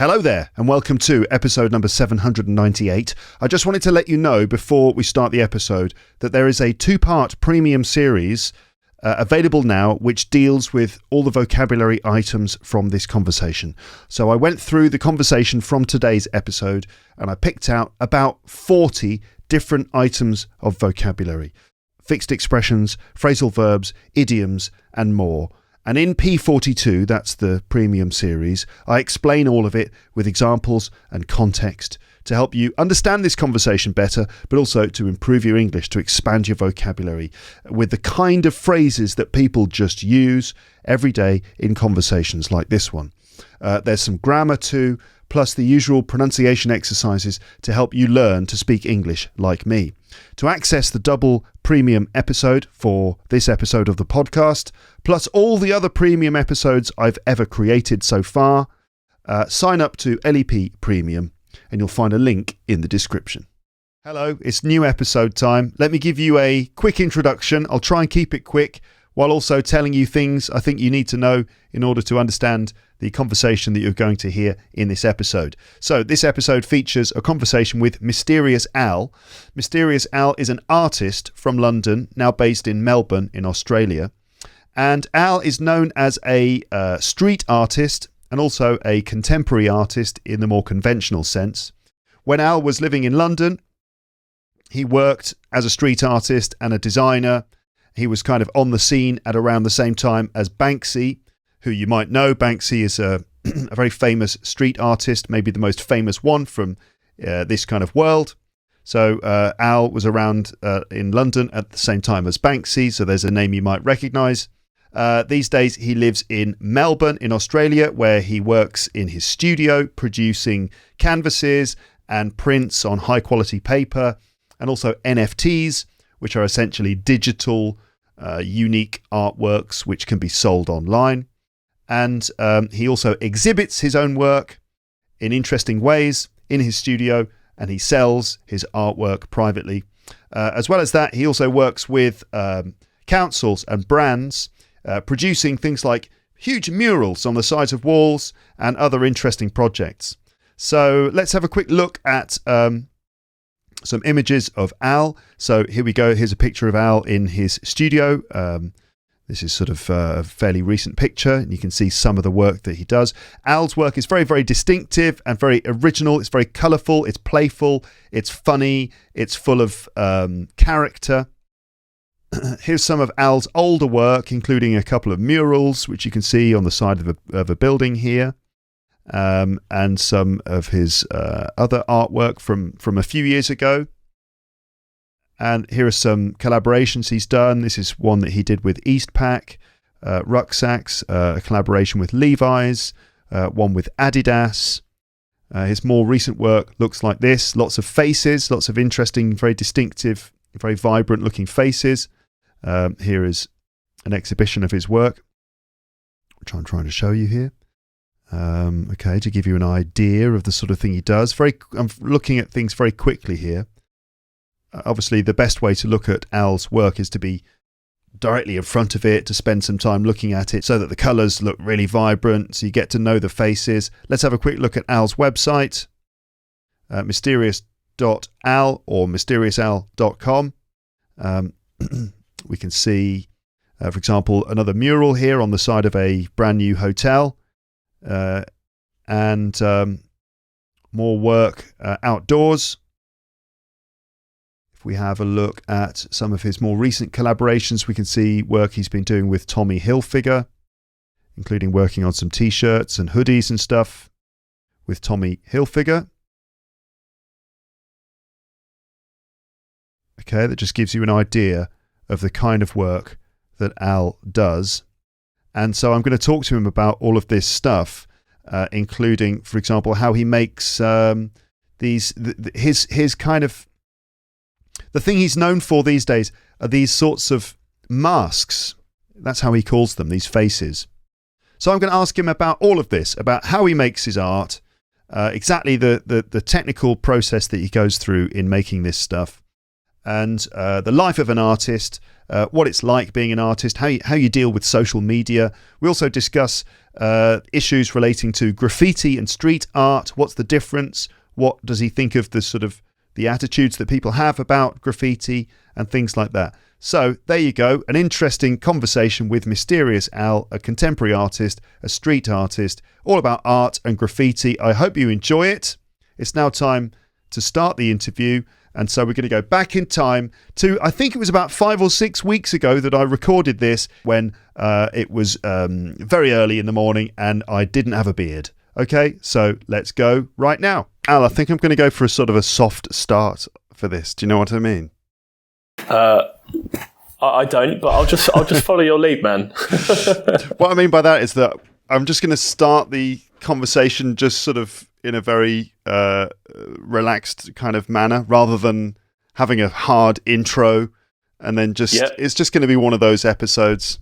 Hello there and welcome to episode number 798. I just wanted to let you know before we start the episode that there is a two-part premium series available now which deals with all the vocabulary items from this conversation. So I went through the conversation from today's episode and I picked out about 40 different items of vocabulary. Fixed expressions, phrasal verbs, idioms and more. And in P42, that's the premium series, I explain all of it with examples and context to help you understand this conversation better, but also to improve your English, to expand your vocabulary with the kind of phrases that people just use every day in conversations like this one. There's some grammar too, plus the usual pronunciation exercises to help you learn to speak English like me. To access the double premium episode for this episode of the podcast, plus all the other premium episodes I've ever created so far, sign up to LEP Premium and you'll find a link in the description. Hello, it's new episode time. Let me give you a quick introduction. I'll try and keep it quick while also telling you things I think you need to know in order to understand the conversation that you're going to hear in this episode. So this episode features a conversation with Mysterious Al. Mysterious Al is an artist from London, now based in Melbourne in Australia. And Al is known as a street artist and also a contemporary artist in the more conventional sense. When Al was living in London, he worked as a street artist and a designer. He was kind of on the scene at around the same time as Banksy, who you might know. Banksy is a very famous street artist, maybe the most famous one from this kind of world. So Al was around in London at the same time as Banksy, so there's a name you might recognise. These days he lives in Melbourne in Australia, where he works in his studio producing canvases and prints on high quality paper, and also NFTs, which are essentially digital unique artworks which can be sold online. And he also exhibits his own work in interesting ways in his studio, and he sells his artwork privately. As well as that, he also works with councils and brands, producing things like huge murals on the sides of walls and other interesting projects. So let's have a quick look at some images of Al. So here we go. Here's a picture of Al in his studio. This is sort of a fairly recent picture, and you can see some of the work that he does. Al's work is very, very distinctive and very original. It's very colourful. It's playful. It's funny. It's full of character. Here's some of Al's older work, including a couple of murals, which you can see on the side of a building here. And some of his other artwork from a few years ago. And here are some collaborations he's done. This is one that he did with Eastpak, rucksacks, a collaboration with Levi's, one with Adidas. His more recent work looks like this. Lots of faces, lots of interesting, very distinctive, very vibrant looking faces. Here is an exhibition of his work, which I'm trying to show you here. Okay, to give you an idea of the sort of thing he does. I'm looking at things very quickly here. Obviously, the best way to look at Al's work is to be directly in front of it, to spend some time looking at it so that the colours look really vibrant, so you get to know the faces. Let's have a quick look at Al's website, mysterious.al or mysteriousal.com. We can see, for example, another mural here on the side of a brand new hotel. And more work outdoors. If we have a look at some of his more recent collaborations, we can see work he's been doing with Tommy Hilfiger, including working on some t-shirts and hoodies and stuff with Tommy Hilfiger. Okay, that just gives you an idea of the kind of work that Al does. And so I'm going to talk to him about all of this stuff, including, for example, how he makes his kind of, the thing he's known for these days are these sorts of masks. That's how he calls them, these faces. So I'm going to ask him about all of this, about how he makes his art, exactly the technical process that he goes through in making this stuff, and the life of an artist, what it's like being an artist, how you deal with social media. We also discuss issues relating to graffiti and street art. What's the difference? What does he think of the sort of the attitudes that people have about graffiti and things like that? So there you go, an interesting conversation with Mysterious Al, a contemporary artist, a street artist, all about art and graffiti. I hope you enjoy it. It's now time to start the interview. And so we're going to go back in time to, I think it was about 5 or 6 weeks ago that I recorded this, when it was very early in the morning and I didn't have a beard. Okay, so let's go right now. Al, I think I'm going to go for a sort of a soft start for this. Do you know what I mean? I don't, but I'll just follow your lead, man. What I mean by that is that I'm just going to start the conversation just sort of in a very relaxed kind of manner, rather than having a hard intro, and then it's just going to be one of those episodes.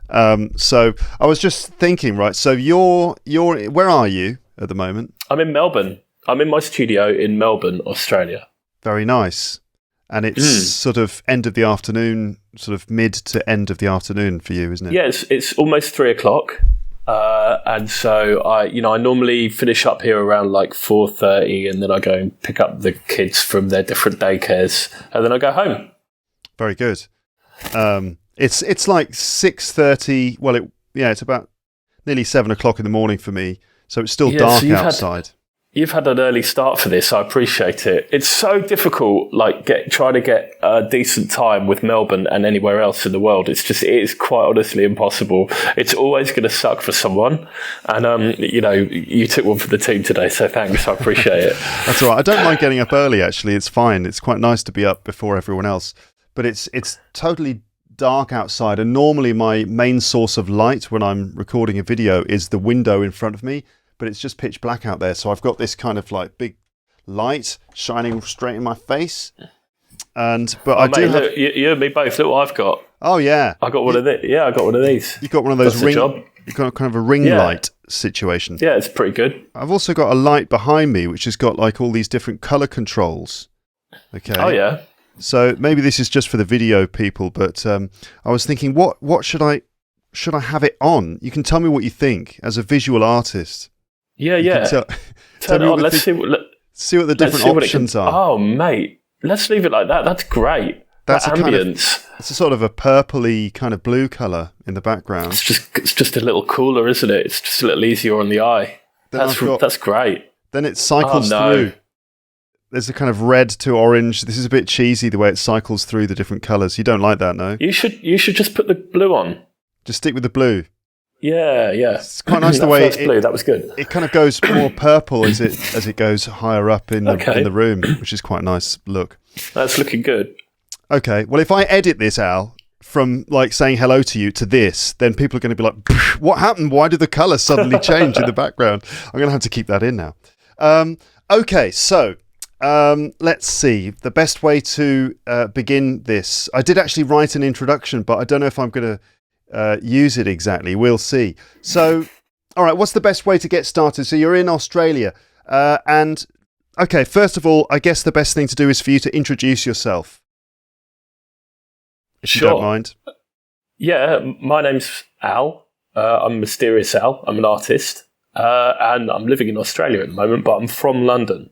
So I was just thinking, right? So you're where are you at the moment? I'm in Melbourne. I'm in my studio in Melbourne, Australia. Very nice. And it's sort of end of the afternoon, sort of mid to end of the afternoon for you, isn't it? Yeah, it's almost 3:00. And so I normally finish up here around like 4:30, and then I go and pick up the kids from their different daycares, and then I go home. Very good. It's like 6:30. Well, it's about nearly 7:00 in the morning for me, so it's still dark outside. You've had an early start for this. I appreciate it. It's so difficult, like trying to get a decent time with Melbourne and anywhere else in the world. It is quite honestly impossible. It's always going to suck for someone. And, you took one for the team today, so thanks. I appreciate it. That's all right. I don't mind getting up early, actually. It's fine. It's quite nice to be up before everyone else. But it's totally dark outside. And normally my main source of light when I'm recording a video is the window in front of me. But it's just pitch black out there, so I've got this kind of like big light shining straight in my face. Look, you and me both. Look what I've got. Oh yeah, I got one of these. Yeah, I got one of these. You've got one of those ring. Job. You've got kind of a ring light situation. Yeah, it's pretty good. I've also got a light behind me, which has got like all these different color controls. Okay. Oh yeah. So maybe this is just for the video people, but I was thinking, what should I have it on? You can tell me what you think as a visual artist. Yeah. Turn it on. Let's see what the different options are. Oh, mate. Let's leave it like that. That's great. That's that ambience. It's a sort of a purpley kind of blue colour in the background. It's just a little cooler, isn't it? It's just a little easier on the eye. That's great. Then it cycles through. There's a kind of red to orange. This is a bit cheesy the way it cycles through the different colours. You don't like that, no? You should just put the blue on. Just stick with the blue. Yeah. It's quite nice the way blue. That was good. It kind of goes more purple as it goes higher up in the room, which is quite a nice look. That's looking good. Okay, well, if I edit this, Al, from like saying hello to you to this, then people are going to be like, "What happened? Why did the colour suddenly change in the background?" I'm going to have to keep that in now. Okay, so let's see the best way to begin this. I did actually write an introduction, but I don't know if I'm going to use it exactly. We'll see. So, all right, what's the best way to get started? So you're in Australia, and okay, first of all, I guess the best thing to do is for you to introduce yourself. If you don't mind. Yeah, my name's Al. I'm Mysterious Al. I'm an artist, and I'm living in Australia at the moment, but I'm from London.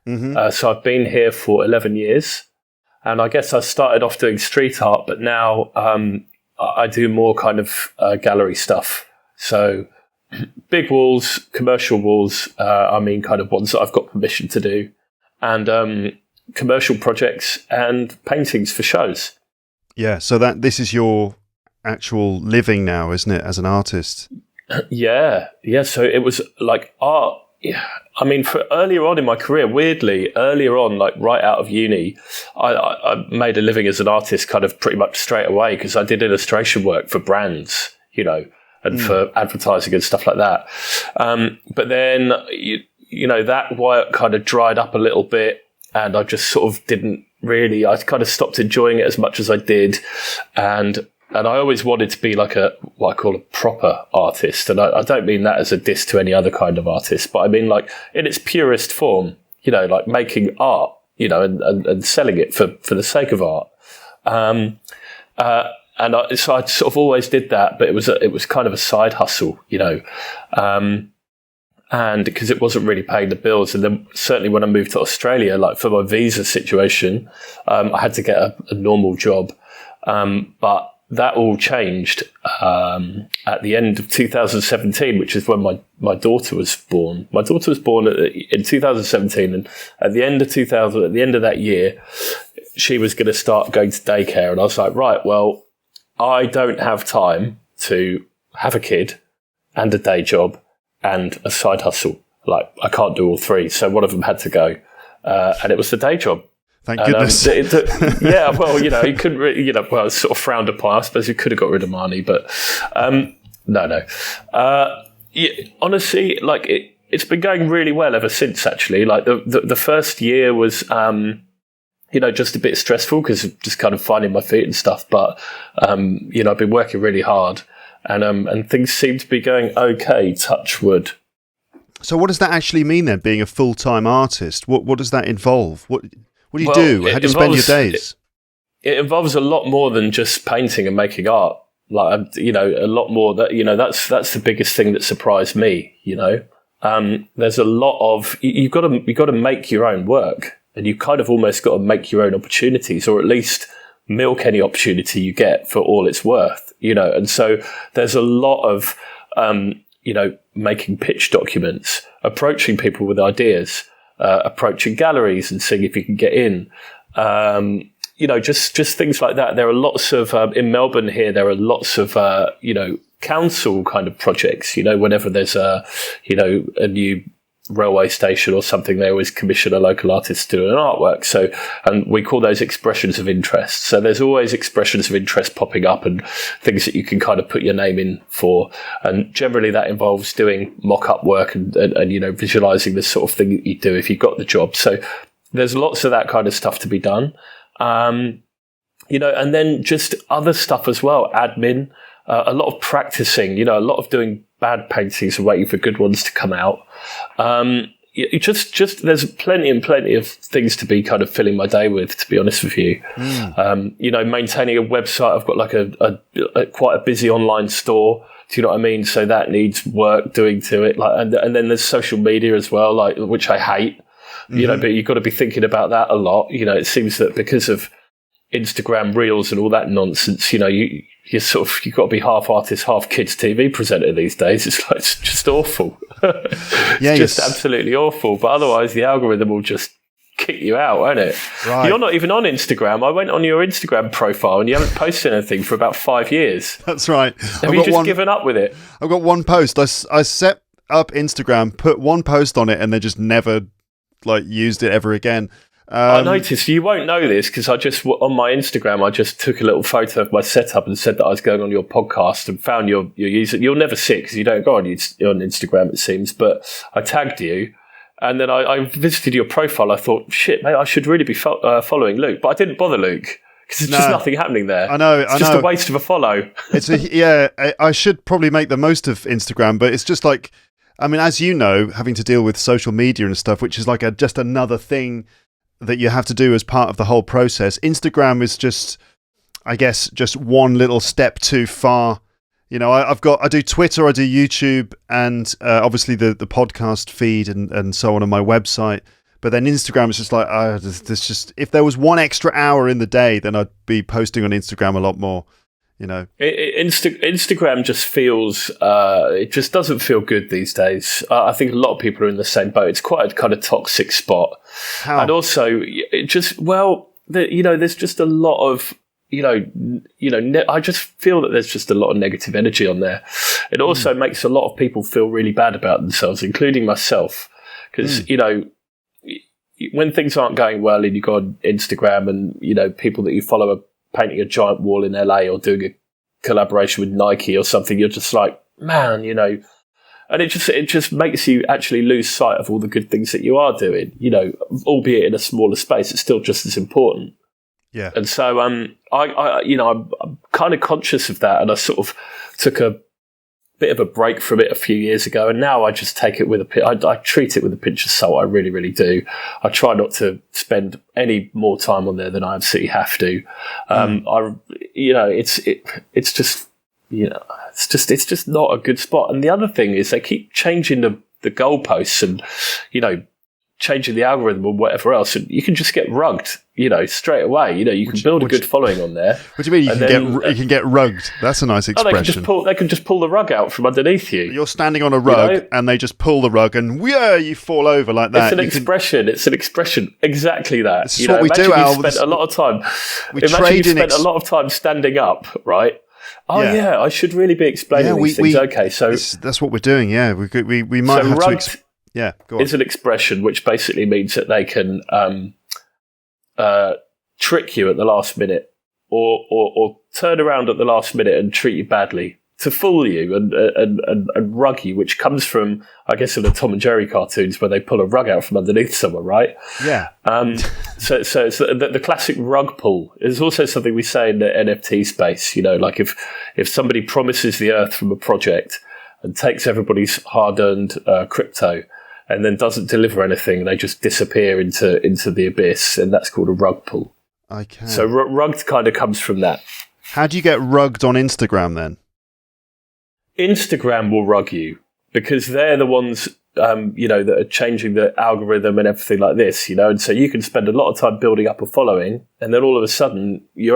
Mm-hmm. So I've been here for 11 years, and I guess I started off doing street art, but now I do more kind of gallery stuff. So big walls, commercial walls, kind of ones that I've got permission to do, and commercial projects and paintings for shows. Yeah, so this is your actual living now, isn't it, as an artist? Yeah. So it was like art. Yeah. I mean, for earlier on in my career, weirdly, earlier on, like right out of uni, I made a living as an artist kind of pretty much straight away because I did illustration work for brands, and for advertising and stuff like that. But then, that work kind of dried up a little bit, and I just sort of I kind of stopped enjoying it as much as I did. And I always wanted to be like what I call a proper artist. And I don't mean that as a diss to any other kind of artist, but I mean like in its purest form, like making art, and selling it for the sake of art. So I sort of always did that, but it was kind of a side hustle, and because it wasn't really paying the bills. And then certainly when I moved to Australia, like for my visa situation, I had to get a normal job. But that all changed at the end of 2017, which is when my daughter was born. My daughter was born in 2017, and at the end of that year, she was going to start going to daycare. And I was like, right, well, I don't have time to have a kid and a day job and a side hustle. Like, I can't do all three. So one of them had to go. And it was the day job. Thank goodness. Yeah, well, he couldn't really, well, it's sort of frowned upon. I suppose he could have got rid of Marnie, but no. Honestly, like, it's been going really well ever since, actually. Like, the first year was, just a bit stressful because of just kind of finding my feet and stuff. But, I've been working really hard. And things seem to be going okay, touch wood. So what does that actually mean then, being a full-time artist? What does that involve? What do you do? How do you spend your days? It involves a lot more than just painting and making art. Like, a lot more that's the biggest thing that surprised me, There's a lot of, you've got to make your own work, and you kind of almost got to make your own opportunities, or at least milk any opportunity you get for all it's worth, and so there's a lot of, making pitch documents, approaching people with ideas, approaching galleries and seeing if you can get in, just things like that. There are lots of, in Melbourne here, there are lots of, council kind of projects, whenever there's a new railway station or something, they always commission a local artist to do an artwork. So, and we call those expressions of interest. So there's always expressions of interest popping up and things that you can kind of put your name in for. And generally that involves doing mock-up work and visualizing the sort of thing that you do if you got the job. So there's lots of that kind of stuff to be done. And then just other stuff as well, admin, a lot of practicing, a lot of doing bad paintings and waiting for good ones to come out. Just there's plenty of things to be kind of filling my day with, to be honest with you. Maintaining a website. I've got like a quite a busy online store. Do you know what I mean? So that needs work doing to it. Like, and then there's social media as well, like, which I hate. But you've got to be thinking about that a lot. It seems that because of Instagram Reels and all that nonsense, you've got to be half artist, half kids TV presenter these days. It's just awful. It's just absolutely awful. But otherwise, the algorithm will just kick you out, won't it? Right. You're not even on Instagram. I went on your Instagram profile and you haven't posted anything for about 5 years. That's right. Have you just given up with it? I've got one post. I set up Instagram, put one post on it, and then just never used it ever again. I noticed, you won't know this because on my Instagram, I just took a little photo of my setup and said that I was going on your podcast and found your user. You'll never see it because you don't go on Instagram, it seems, but I tagged you and then I visited your profile. I thought, shit, mate, I should really be following Luke, but I didn't bother Luke because there's just nothing happening there. I know. It's just a waste of a follow. I should probably make the most of Instagram, but it's just like, I mean, as you know, having to deal with social media and stuff, which is like just another thing that you have to do as part of the whole process. Instagram is just, I guess, just one little step too far. I do Twitter, I do YouTube, and obviously the podcast feed and so on my website. But then Instagram is just like, there's just, if there was one extra hour in the day, then I'd be posting on Instagram a lot more. Instagram just feels, it just doesn't feel good these days. I think a lot of people are in the same boat. It's quite a kind of toxic spot. How? And also, there's just a lot of, I just feel that there's just a lot of negative energy on there. It also makes a lot of people feel really bad about themselves, including myself. Because, when things aren't going well and you go on Instagram and, people that you follow are painting a giant wall in LA or doing a collaboration with Nike or something, you're just like, man, and it just makes you actually lose sight of all the good things that you are doing, albeit in a smaller space, it's still just as important. Yeah. And so, I'm kind of conscious of that. And I sort of took bit of a break from it a few years ago, and now I just take it with I treat it with a pinch of salt. I really, really do. I try not to spend any more time on there than I absolutely have to. It's just not a good spot. And the other thing is they keep changing the goalposts and, changing the algorithm or whatever else, and you can just get rugged, straight away. You can build a good following on there. What do you mean you can get rugged? That's a nice expression. They can just pull the rug out from underneath you. You're standing on a rug and they just pull the rug and you fall over like that. It's an expression. Exactly that. This is what we do, Al. Spent a lot of time. A lot of time standing up, right? Oh yeah, I should really be explaining these things. Okay, so that's what we're doing. Yeah, we might have to. Yeah, go on. It's an expression which basically means that they can trick you at the last minute, or turn around at the last minute and treat you badly to fool you and rug you, which comes from, I guess, in the Tom and Jerry cartoons where they pull a rug out from underneath someone, right? Yeah. So it's the classic rug pull is also something we say in the NFT space. Like if somebody promises the earth from a project and takes everybody's hard-earned crypto, and then doesn't deliver anything, they just disappear into the abyss, and that's called a rug pull. Okay. So rugged kind of comes from that. How do you get rugged on Instagram then? Instagram will rug you because they're the ones, that are changing the algorithm and everything like this, and so you can spend a lot of time building up a following, and then all of a sudden you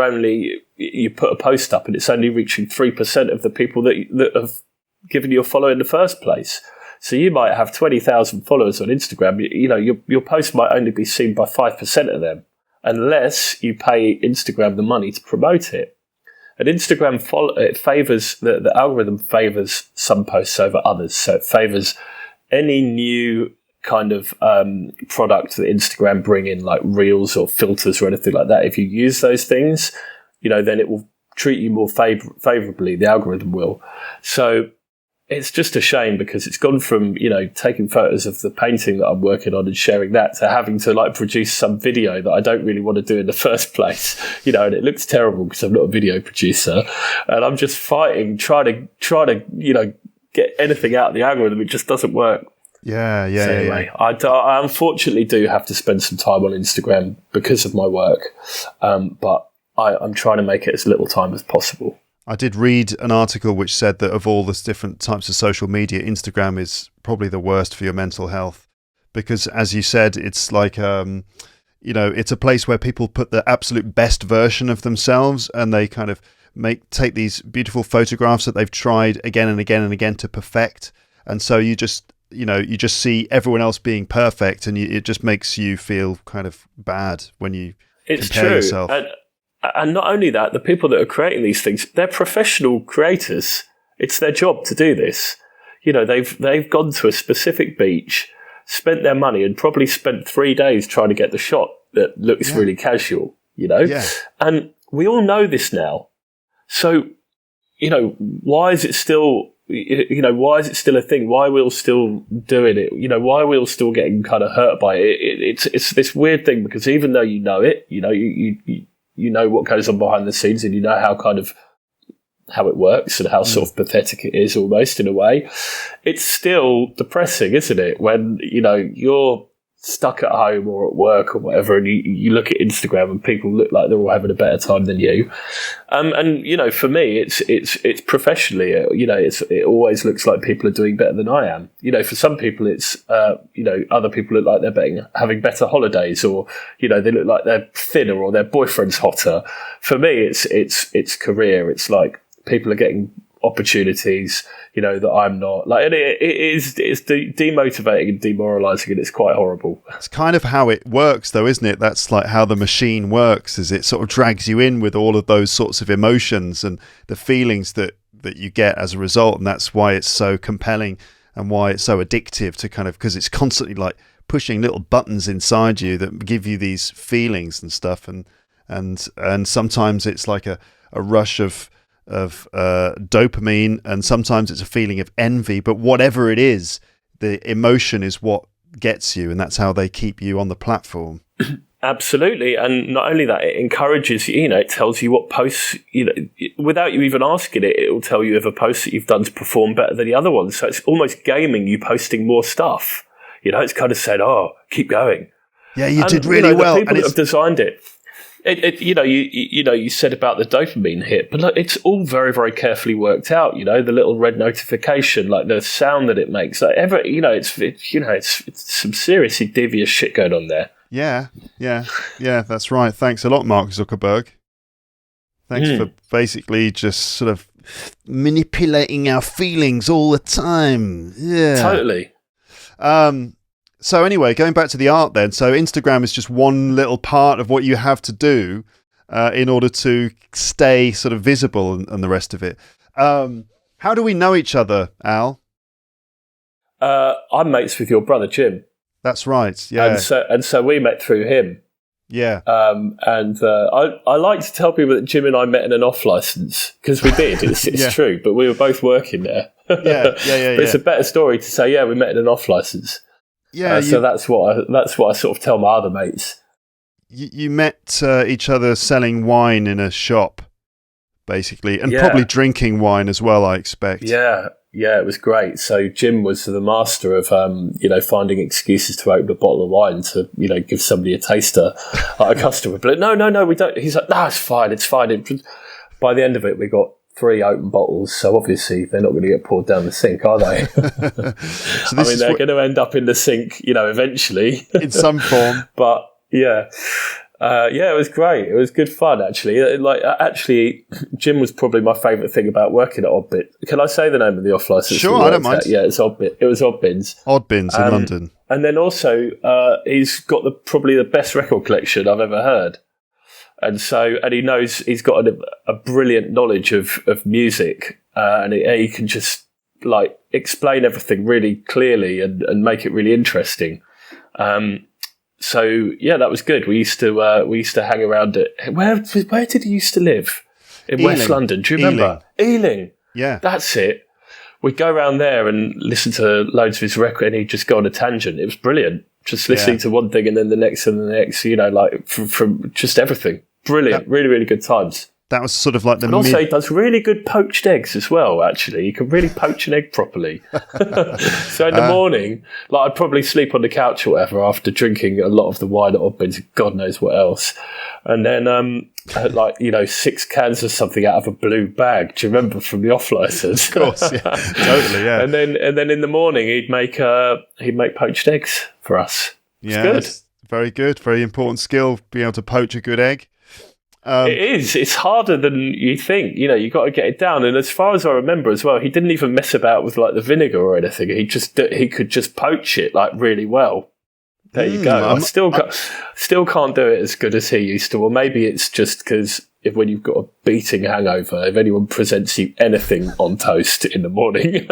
put a post up and it's only reaching 3% of the people that have given you a follow in the first place. So you might have 20,000 followers on Instagram. Your post might only be seen by 5% of them, unless you pay Instagram the money to promote it. And Instagram it favors the algorithm favors some posts over others. So it favors any new kind of product that Instagram bring in, like reels or filters or anything like that. If you use those things, then it will treat you more favorably. The algorithm will. So it's just a shame because it's gone from, taking photos of the painting that I'm working on and sharing that to having to produce some video that I don't really want to do in the first place, and it looks terrible because I'm not a video producer and I'm just fighting, trying to, get anything out of the algorithm. It just doesn't work. Yeah. I unfortunately do have to spend some time on Instagram because of my work. But I'm trying to make it as little time as possible. I did read an article which said that of all the different types of social media, Instagram is probably the worst for your mental health because, as you said, it's like, it's a place where people put the absolute best version of themselves and they kind of take these beautiful photographs that they've tried again and again and again to perfect. And so you just see everyone else being perfect and it just makes you feel kind of bad when you compare yourself. And not only that, the people that are creating these things, they're professional creators. It's their job to do this. They've gone to a specific beach, spent their money, and probably spent 3 days trying to get the shot that looks really casual, Yeah. And we all know this now. So, why is it still, why is it still a thing? Why are we all still doing it? Why are we all still getting kind of hurt by it? It's this weird thing because even though you know it, you know what goes on behind the scenes and you know how it works and how sort of pathetic it is almost in a way. It's still depressing, isn't it? When, you're stuck at home or at work or whatever and you look at Instagram and people look like they're all having a better time than you. And, for me, it's professionally, it always looks like people are doing better than I am. For some people, it's, other people look like they're having better holidays or, they look like they're thinner or their boyfriend's hotter. For me, it's career. It's like people are getting opportunities, that I'm not. It's demotivating and demoralizing, and it's quite horrible. It's kind of how it works, though, isn't it? That's like how the machine works, is it sort of drags you in with all of those sorts of emotions and the feelings that you get as a result, and that's why it's so compelling and why it's so addictive to kind of, because it's constantly like pushing little buttons inside you that give you these feelings and stuff, and sometimes it's like a rush of dopamine, and sometimes it's a feeling of envy, but whatever it is, the emotion is what gets you, and that's how they keep you on the platform. Absolutely. And not only that, it encourages you, it tells you what posts, without you even asking it, it will tell you if a post that you've done to perform better than the other one. So it's almost gaming you posting more stuff. It's kind of said, oh, keep going. Yeah, you did really well. The people that have designed it, you said about the dopamine hit, but look, it's all very, very carefully worked out. The little red notification, like the sound that it makes, like it's some seriously devious shit going on there. Yeah, that's right. Thanks a lot, Mark Zuckerberg. Thanks for basically just sort of manipulating our feelings all the time. Yeah, totally. So anyway, going back to the art then. So Instagram is just one little part of what you have to do in order to stay sort of visible and the rest of it. How do we know each other, Al? I'm mates with your brother, Jim. That's right, yeah. And so we met through him. Yeah. I like to tell people that Jim and I met in an off license, because we did. It's true, but we were both working there. Yeah. But it's a better story to say, we met in an off license. Yeah. So that's what I sort of tell my other mates. You met each other selling wine in a shop, basically, and probably drinking wine as well, I expect. Yeah, it was great. So Jim was the master of, finding excuses to open a bottle of wine to, give somebody a taster, like a customer. But no, we don't. He's like, no, it's fine. By the end of it, we got 3 open bottles. So obviously they're not going to get poured down the sink, are they? They're going to end up in the sink, eventually. In some form. But yeah. It was great. It was good fun, actually. Jim was probably my favourite thing about working at Oddbit. Can I say the name of the off license? Sure, I don't mind. Yeah, it's Oddbit. It was Oddbins. Oddbins in London. And then also, he's got probably the best record collection I've ever heard. And he knows he's got a brilliant knowledge of music, and he can just explain everything really clearly and make it really interesting. So that was good. We used to hang around at where did he used to live? In Ealing. West London. Do you remember? Ealing. Yeah. That's it. We'd go around there and listen to loads of his record, and he'd just go on a tangent. It was brilliant. Just listening to one thing and then the next and the next, from just everything. Brilliant. Really, really good times. That was sort of like the... And also, he does really good poached eggs as well, actually. You can really poach an egg properly. So in the morning, I'd probably sleep on the couch or whatever after drinking a lot of the wine at Oddbins, God knows what else. And then, 6 cans of something out of a blue bag. Do you remember from the off license? Of course, yeah. Totally, yeah. And then in the morning, he'd make poached eggs for us. Yeah, good. Very good. Very important skill, being able to poach a good egg. It is. It's harder than you think. You got to get it down. And as far as I remember as well, he didn't even mess about with the vinegar or anything. He could just poach it really well. There you go. I still can't do it as good as he used to. Or maybe it's just because when you've got a beating hangover, if anyone presents you anything on toast in the morning,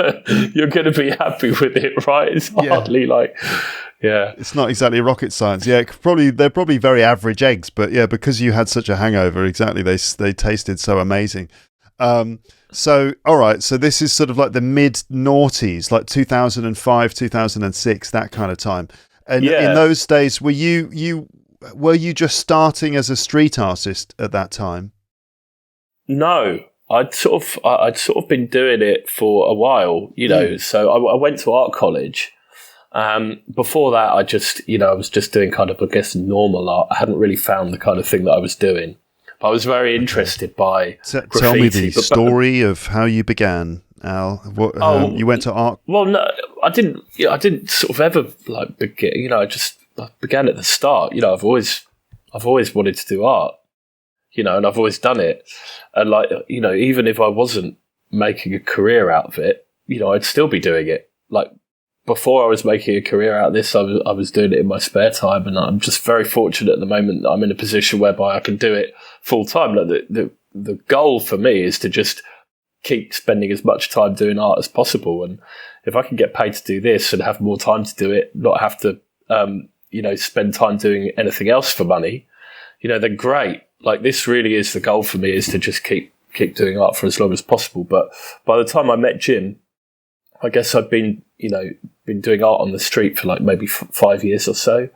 you're going to be happy with it, right? It's hardly Yeah, it's not exactly rocket science. Yeah, they're probably very average eggs, but yeah, because you had such a hangover, exactly, they tasted so amazing. So all right, so this is sort of like the mid noughties, like 2005, 2006, that kind of time. And in those days, were you just starting as a street artist at that time? No, I'd sort of been doing it for a while, So I went to art college. Before that, I was just doing kind of, I guess, normal art. I hadn't really found the kind of thing that I was doing. But I was very interested by graffiti. Tell me the story of how you began, Al. You went to art? Well, no, I didn't. I didn't sort of ever begin. I began at the start. I've always wanted to do art. And I've always done it. And even if I wasn't making a career out of it, I'd still be doing it. Before I was making a career out of this, I was doing it in my spare time, and I'm just very fortunate at the moment that I'm in a position whereby I can do it full time. The goal for me is to just keep spending as much time doing art as possible, and if I can get paid to do this and have more time to do it, not have to spend time doing anything else for money, then great. This really is the goal for me, is to just keep doing art for as long as possible. But by the time I met Jim, I guess I'd been doing art on the street for maybe 5 years or so.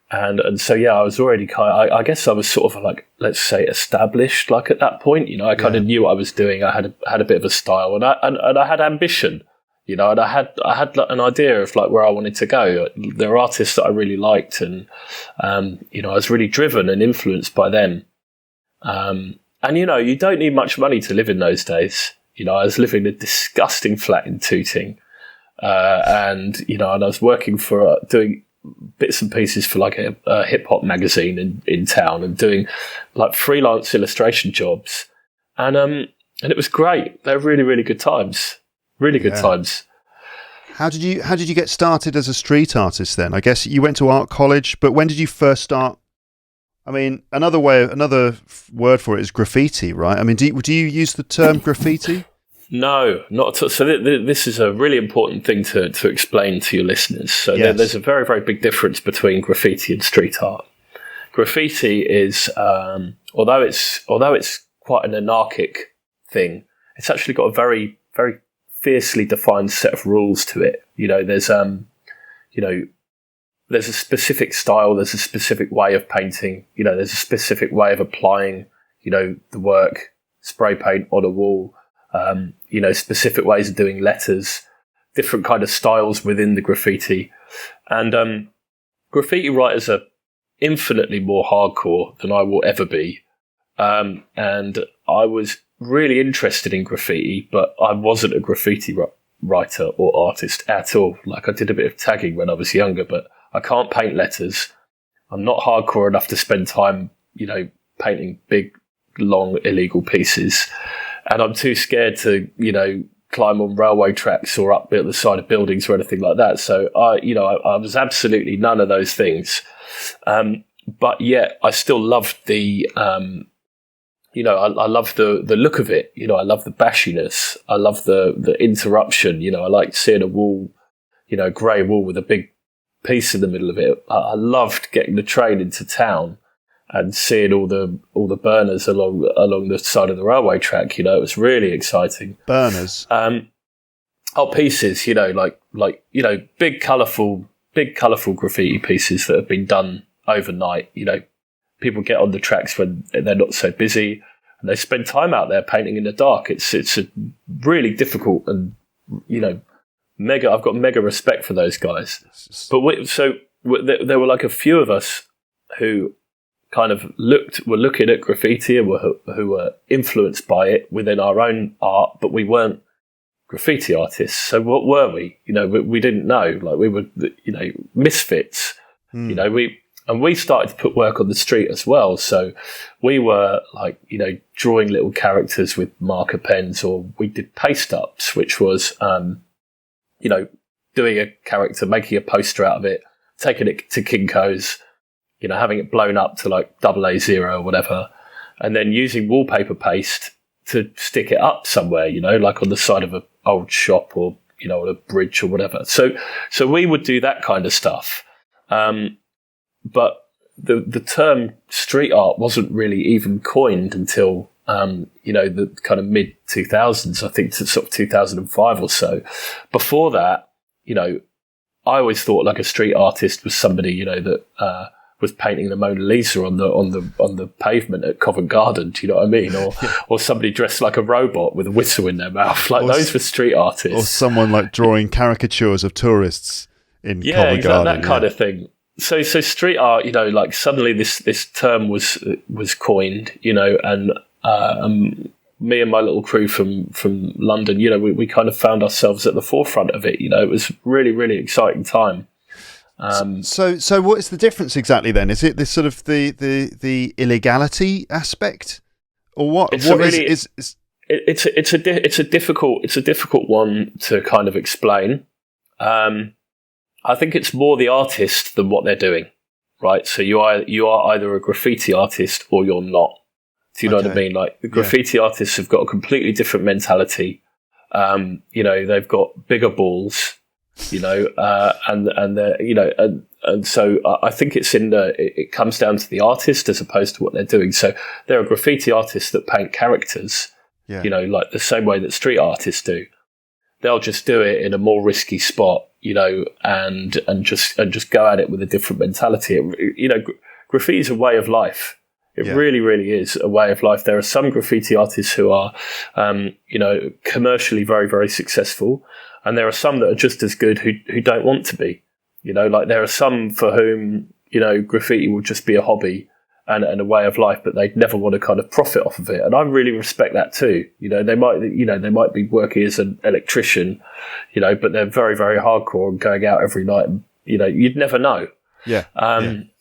And so, yeah, I was already I guess I was sort of like, let's say, established, like at that point, I kind of knew what I was doing. I had a bit of a style, and I had ambition, and I had like an idea of like where I wanted to go. There are artists that I really liked, and, I was really driven and influenced by them. And, you don't need much money to live in those days. I was living in a disgusting flat in Tooting, and I was working for doing bits and pieces for like a hip hop magazine in town, and doing like freelance illustration jobs, and it was great. They're really, really good times. Really good times. How did you get started as a street artist then? I guess you went to art college, but when did you first start? I mean, another word for it is graffiti, right? I mean, do you use the term graffiti? No, not at all. So this is a really important thing to explain to your listeners. So there's a very, very big difference between graffiti and street art. Graffiti is, although it's quite an anarchic thing, it's actually got a very, very fiercely defined set of rules to it. There's a specific style, there's a specific way of painting, there's a specific way of applying, the work, spray paint on a wall. Specific ways of doing letters, different kind of styles within the graffiti. And graffiti writers are infinitely more hardcore than I will ever be. And I was really interested in graffiti, but I wasn't a graffiti writer or artist at all. Like, I did a bit of tagging when I was younger, but I can't paint letters. I'm not hardcore enough to spend time, painting big, long, illegal pieces. And I'm too scared to, climb on railway tracks or up the side of buildings or anything like that. So I was absolutely none of those things. But yet I still loved the, I love the look of it. I love the bashiness. I love the interruption. I like seeing a wall, grey wall with a big piece in the middle of it. I loved getting the train into town and seeing all the burners along the side of the railway track. It was really exciting. Burners? Pieces, big colourful graffiti pieces that have been done overnight. People get on the tracks when they're not so busy, and they spend time out there painting in the dark. It's a really difficult and, I've got mega respect for those guys. But there were like a few of us who kind of were looking at graffiti and who were influenced by it within our own art, but we weren't graffiti artists. So what were we? We didn't know. Like, we were, misfits. We started to put work on the street as well. So we were like, drawing little characters with marker pens, or we did paste ups, which was, doing a character, making a poster out of it, taking it to Kinko's, having it blown up to like AA0 or whatever, and then using wallpaper paste to stick it up somewhere, like on the side of an old shop or, on a bridge or whatever. So we would do that kind of stuff. But the term street art wasn't really even coined until, the kind of mid 2000s, I think, to sort of 2005 or so. Before that, I always thought like a street artist was somebody, that, was painting the Mona Lisa on the pavement at Covent Garden. Do you know what I mean? Or somebody dressed like a robot with a whistle in their mouth. Like, those were street artists. Or someone like drawing caricatures of tourists in Covent Garden. That kind of thing. So street art, like suddenly this term was coined, and me and my little crew from London, we kind of found ourselves at the forefront of it. It was really, really exciting time. So what is the difference exactly then? Is it this sort of the illegality aspect, or what? It's a difficult one to kind of explain. I think it's more the artist than what they're doing, right? So you are either a graffiti artist or you're not. Do you know what I mean? Like, the graffiti artists have got a completely different mentality. They've got bigger balls. And they're, and so I think it comes down to the artist as opposed to what they're doing. So there are graffiti artists that paint characters, like the same way that street artists do. they'll just do it in a more risky spot, and just go at it with a different mentality. Graffiti is a way of life. It really, really is a way of life. There are some graffiti artists who are, commercially very, very successful, and there are some that are just as good who don't want to be. Like there are some for whom, graffiti will just be a hobby and a way of life, but they'd never want to kind of profit off of it. And I really respect that too. They might be working as an electrician, but they're very, very hardcore and going out every night. And, you'd never know. Yeah.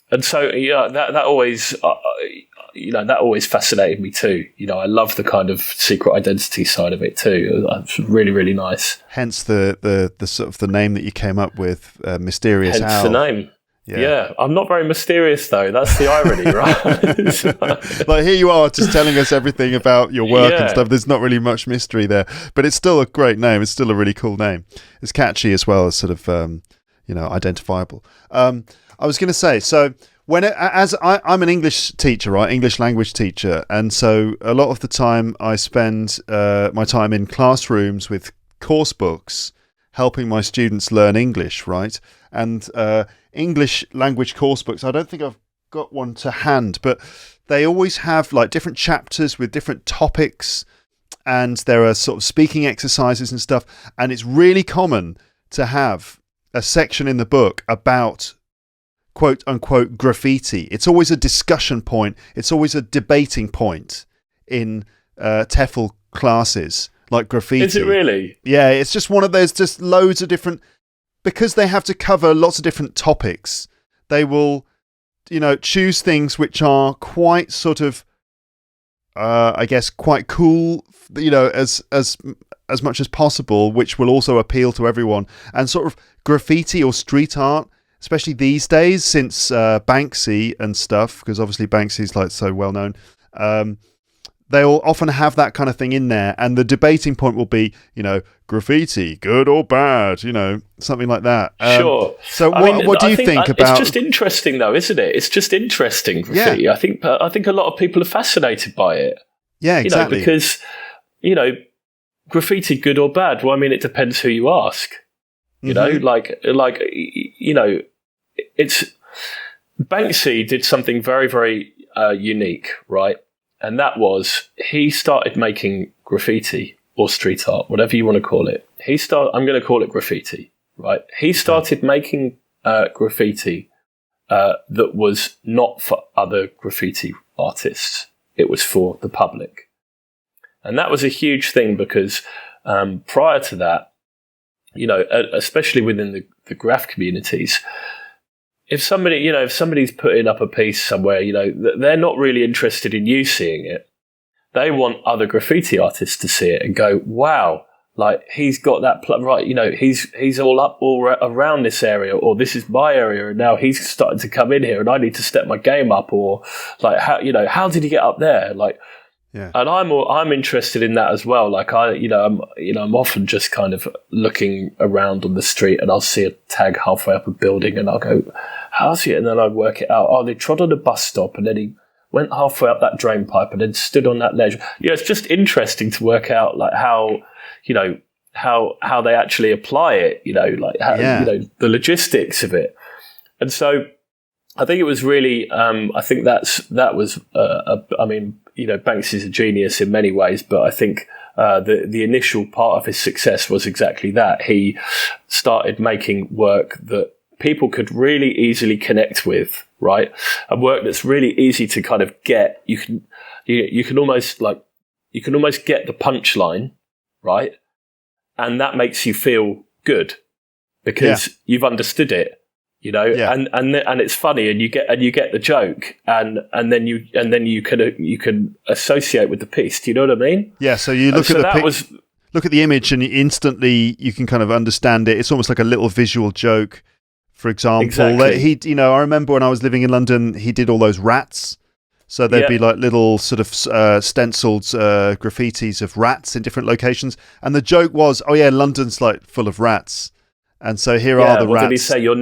And so, that always, that always fascinated me too. I love the kind of secret identity side of it too. It's really, really nice. Hence the sort of the name that you came up with, Mysterious Owl. Hence the name. Yeah, I'm not very mysterious though. That's the irony, right? Like here you are just telling us everything about your work and stuff. There's not really much mystery there, but it's still a great name. It's still a really cool name. It's catchy as well as sort of, identifiable. I was going to say, so I'm an English teacher, right? English language teacher. And so a lot of the time I spend my time in classrooms with course books, helping my students learn English, right? And English language course books, I don't think I've got one to hand, but they always have like different chapters with different topics, and there are sort of speaking exercises and stuff. And it's really common to have a section in the book about quote unquote graffiti. It's always a discussion point. It's always a debating point in TEFL classes, like graffiti. Is it really? Yeah, it's just one of those, just loads of different, because they have to cover lots of different topics. They will, choose things which are quite sort of, I guess, quite cool, as much as possible, which will also appeal to everyone. And sort of graffiti or street art, especially these days, since Banksy and stuff, because obviously Banksy is like so well known, they'll often have that kind of thing in there, and the debating point will be, graffiti, good or bad, something like that. Sure. So what do you think about? It's just interesting, though, isn't it? It's just interesting, graffiti. Yeah. I think a lot of people are fascinated by it. Yeah, exactly. Because graffiti, good or bad? Well, I mean, it depends who you ask. It's Banksy did something very, very unique, right? And that was, he started making graffiti or street art, whatever you want to call it. I'm going to call it graffiti, right? He started making graffiti that was not for other graffiti artists. It was for the public. And that was a huge thing because prior to that, especially within the graph communities, if somebody's putting up a piece somewhere, they're not really interested in you seeing it. They want other graffiti artists to see it and go, wow, like he's got that right. He's all around this area, or this is my area, and now he's starting to come in here, and I need to step my game up, or like how did he get up there? Like, yeah. And I'm interested in that as well. Like I'm often just kind of looking around on the street, and I'll see a tag halfway up a building, and I'll go, how's he? And then I work it out. Oh, they trod on a bus stop, and then he went halfway up that drain pipe, and then stood on that ledge. It's just interesting to work out like how they actually apply it. The logistics of it, and so I think it was really. I think that was. Banksy's a genius in many ways, but I think the initial part of his success was exactly that. He started making work that people could really easily connect with, right? A work that's really easy to kind of get. You can almost get the punchline, right? And that makes you feel good because you've understood it. And it's funny, and you get the joke, and then you can associate with the piece. Do you know what I mean? Yeah. So you look at the image, and instantly you can kind of understand it. It's almost like a little visual joke. For example, exactly. I remember when I was living in London, he did all those rats. So there'd be like little sort of stenciled graffitis of rats in different locations, and the joke was, oh yeah, London's like full of rats. And so here are the rats. What did he say? You're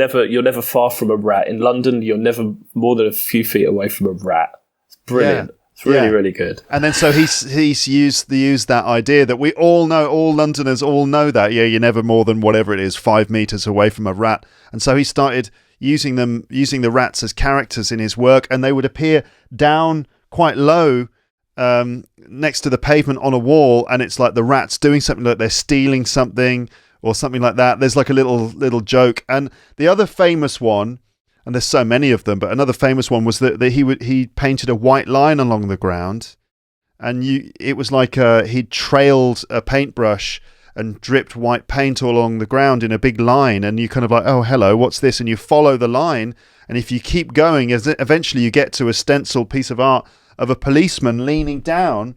never far from a rat. In London, you're never more than a few feet away from a rat. It's brilliant. It's really, really good. And then so he's used that idea that we all know, all Londoners all know that, you're never more than whatever it is, 5 meters away from a rat. And so he started using the rats as characters in his work, and they would appear down quite low next to the pavement on a wall, and it's like the rat's doing something, like they're stealing something or something like that. There's like a little joke. And the other famous one, and there's so many of them, but another famous one was that he painted a white line along the ground, and it was like he'd trailed a paintbrush and dripped white paint all along the ground in a big line, and you kind of like, oh, hello, what's this? And you follow the line, and if you keep going, eventually you get to a stenciled piece of art of a policeman leaning down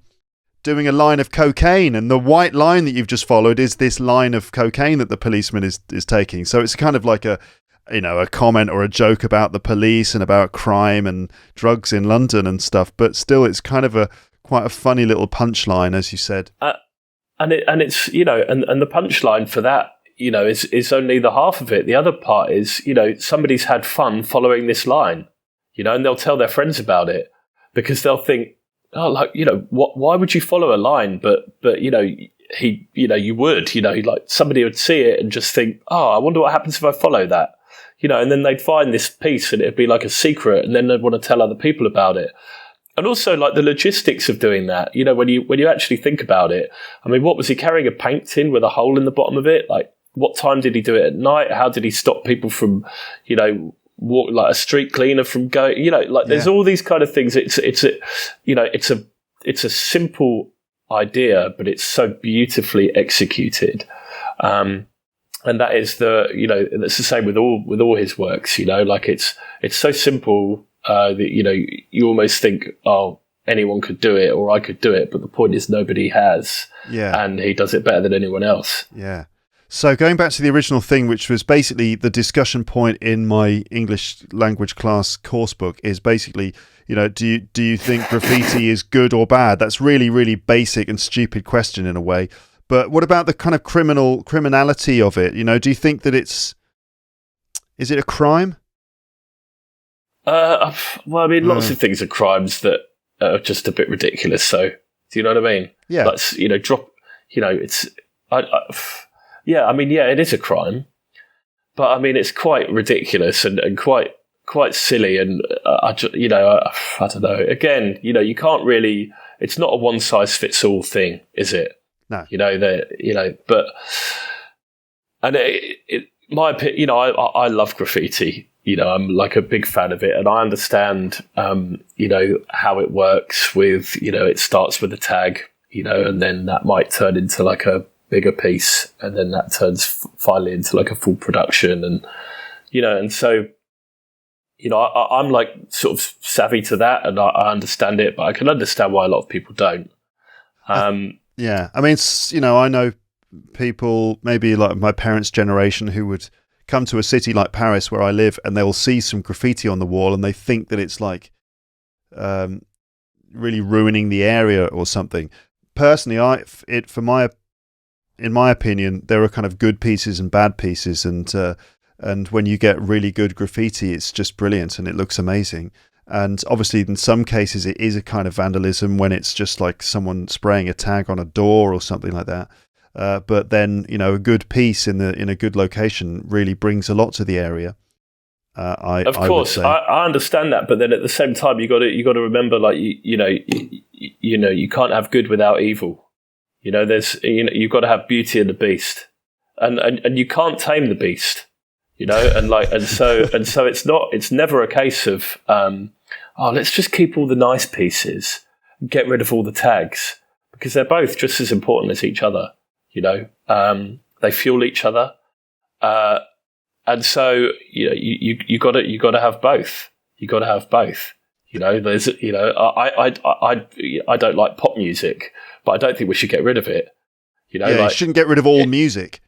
doing a line of cocaine, and the white line that you've just followed is this line of cocaine that the policeman is taking. So it's kind of like a comment or a joke about the police and about crime and drugs in London and stuff, but still it's kind of quite a funny little punchline, as you said. And it's and the punchline for that, is only the half of it. The other part is, somebody's had fun following this line, and they'll tell their friends about it, because they'll think, oh, like, why would you follow a line? But you would, like somebody would see it and just think, oh, I wonder what happens if I follow that. And then they'd find this piece and it'd be like a secret, and then they'd want to tell other people about it. And also, like, the logistics of doing that, when you actually think about it, I mean, what was he carrying, a paint tin with a hole in the bottom of it? Like, what time did he do it at night? How did he stop people from, walk, like a street cleaner from going, there's all these kind of things. It's a simple idea, but it's so beautifully executed. And that is that's the same with all his works, like it's so simple that, you almost think, oh, anyone could do it, or I could do it. But the point is, nobody has. Yeah. And he does it better than anyone else. Yeah. So going back to the original thing, which was basically the discussion point in my English language class course book, is basically, do you think graffiti is good or bad? That's really, really basic and stupid question in a way. But what about the kind of criminality of it? Do you think that is it a crime? Well, I mean, lots of things are crimes that are just a bit ridiculous. So, do you know what I mean? Yeah. That's, it is a crime, but I mean, it's quite ridiculous and quite silly. And I don't know. Again, you can't really. It's not a one size fits all thing, is it? No. But my opinion, I love graffiti. I'm like a big fan of it, and I understand, how it works with, it starts with a tag, and then that might turn into like a bigger piece, and then that turns finally into like a full production, and, and so, I'm like sort of savvy to that, and I understand it, but I can understand why a lot of people don't. Yeah, I mean, I know people, maybe like my parents' generation, who would come to a city like Paris where I live, and they'll see some graffiti on the wall, and they think that it's like really ruining the area or something. Personally, in my opinion, there are kind of good pieces and bad pieces, and when you get really good graffiti, it's just brilliant and it looks amazing. And obviously, in some cases, it is a kind of vandalism when it's just like someone spraying a tag on a door or something like that. But then, a good piece in a good location really brings a lot to the area. Of course, I understand that, but then at the same time, you got to remember, like you can't have good without evil. There's you've got to have beauty in the beast, and you can't tame the beast. So it's never a case of let's just keep all the nice pieces, and get rid of all the tags, because they're both just as important as each other. They fuel each other, and so you got to have both. You got to have both. There's I don't like pop music, but I don't think we should get rid of it. You shouldn't get rid of all music.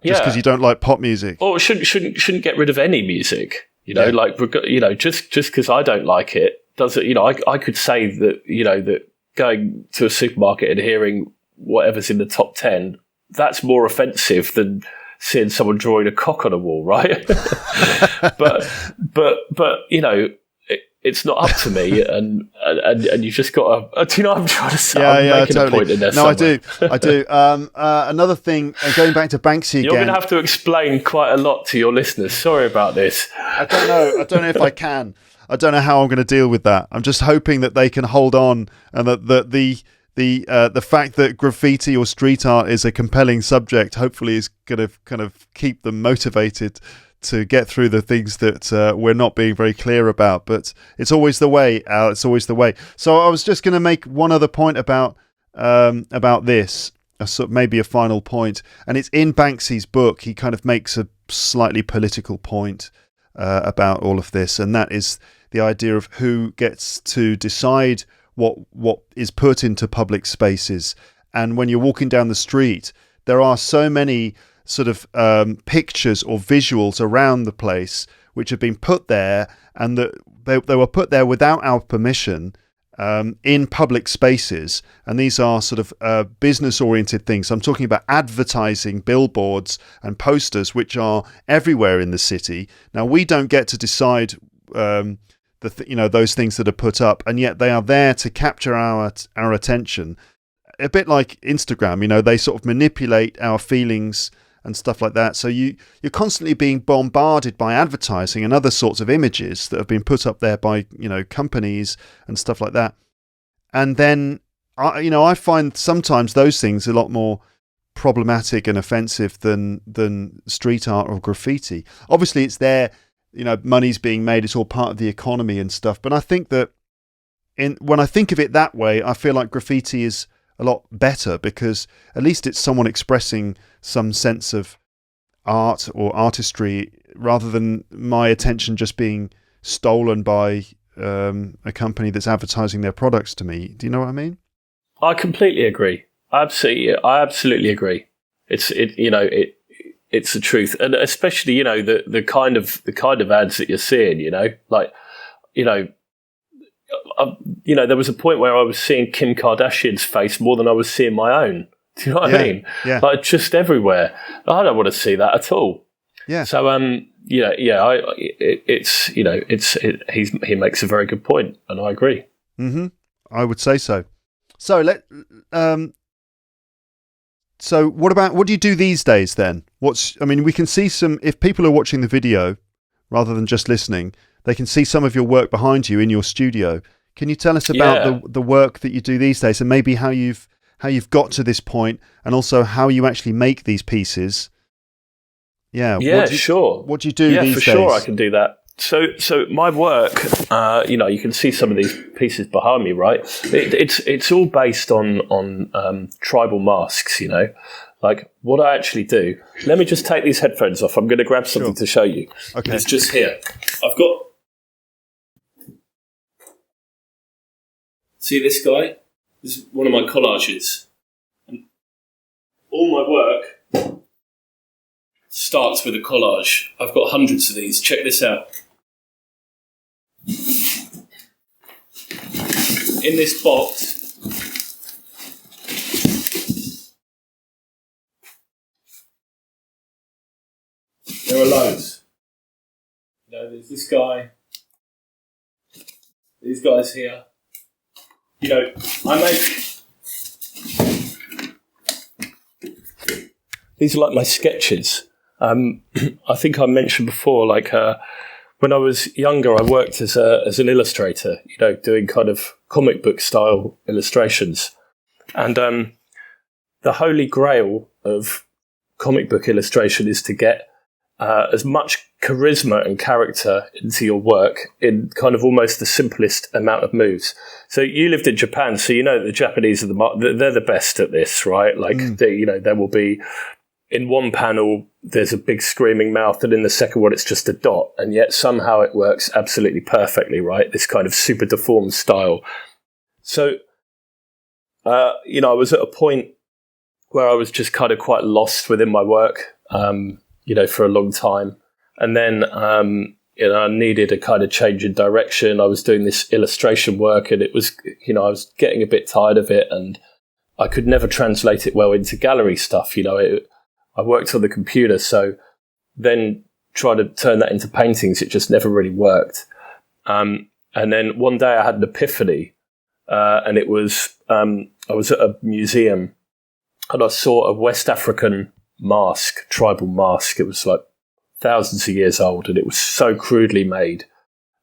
Just because you don't like pop music, or shouldn't get rid of any music. Just because I don't like it doesn't. I could say that that going to a supermarket and hearing whatever's in the top 10, that's more offensive than seeing someone drawing a cock on a wall, right? but it's not up to me, and you just got to. Do you know what I'm trying to say? Yeah, I'm making totally. a point in there. No, somewhere. I do. Another thing, going back to Banksy again. You're going to have to explain quite a lot to your listeners. Sorry about this. I don't know if I can. I don't know how I'm going to deal with that. I'm just hoping that they can hold on, and that the fact that graffiti or street art is a compelling subject, hopefully, is going to kind of keep them motivated to get through the things that we're not being very clear about. But it's always the way, Al. It's always the way. So I was just going to make one other point about this, maybe a final point, and it's in Banksy's book. He kind of makes a slightly political point about all of this, and that is the idea of who gets to decide what is put into public spaces. And when you're walking down the street, there are so many sort of pictures or visuals around the place which have been put there, and that they were put there without our permission in public spaces. And these are sort of business-oriented things. I'm talking about advertising, billboards and posters, which are everywhere in the city. Now, we don't get to decide those things that are put up, and yet they are there to capture our attention. A bit like Instagram, they sort of manipulate our feelings and stuff like that. So you're constantly being bombarded by advertising and other sorts of images that have been put up there by companies and stuff like that. And then I find sometimes those things a lot more problematic and offensive than street art or graffiti. Obviously, it's there. Money's being made. It's all part of the economy and stuff. But I think that when I think of it that way, I feel like graffiti is a lot better, because at least it's someone expressing some sense of art or artistry, rather than my attention just being stolen by a company that's advertising their products to me. Do you know what I mean? I completely agree. I absolutely agree. It's the truth, and especially the kind of ads that you're seeing. There was a point where I was seeing Kim Kardashian's face more than I was seeing my own. Do you know what I mean? Yeah. Like, just everywhere. I don't want to see that at all. Yeah. So he makes a very good point, and I agree. Mm-hmm. I would say so. So So what do you do these days then? We can see if people are watching the video rather than just listening, they can see some of your work behind you in your studio. Can you tell us about the work that you do these days, and maybe how you've got to this point, and also how you actually make these pieces? Yeah. Sure. What do you do these days? Yeah, for sure, I can do that. So my work, you can see some of these pieces behind me, right? It's all based on tribal masks, like what I actually do. Let me just take these headphones off. I'm going to grab something to show you. Okay. It's just here. I've got. See this guy? This is one of my collages. And all my work starts with a collage. I've got hundreds of these. Check this out. In this box, there are loads. There's this guy, these guys here. I make these are like my sketches. I think I mentioned before, when I was younger, I worked as an illustrator, doing kind of comic book style illustrations. And the holy grail of comic book illustration is to get as much charisma and character into your work in kind of almost the simplest amount of moves. So you lived in Japan, so the Japanese are they're the best at this, right? There will be, in one panel, there's a big screaming mouth, and in the second one, it's just a dot. And yet somehow it works absolutely perfectly, right? This kind of super deformed style. So, I was at a point where I was just kind of quite lost within my work, for a long time. And then, I needed a kind of change in direction. I was doing this illustration work, and it was, I was getting a bit tired of it, and I could never translate it well into gallery stuff. I worked on the computer, so then trying to turn that into paintings, it just never really worked. And And then one day I had an epiphany, and it was I was at a museum and I saw a West African mask, tribal mask. It was like thousands of years old, and it was so crudely made,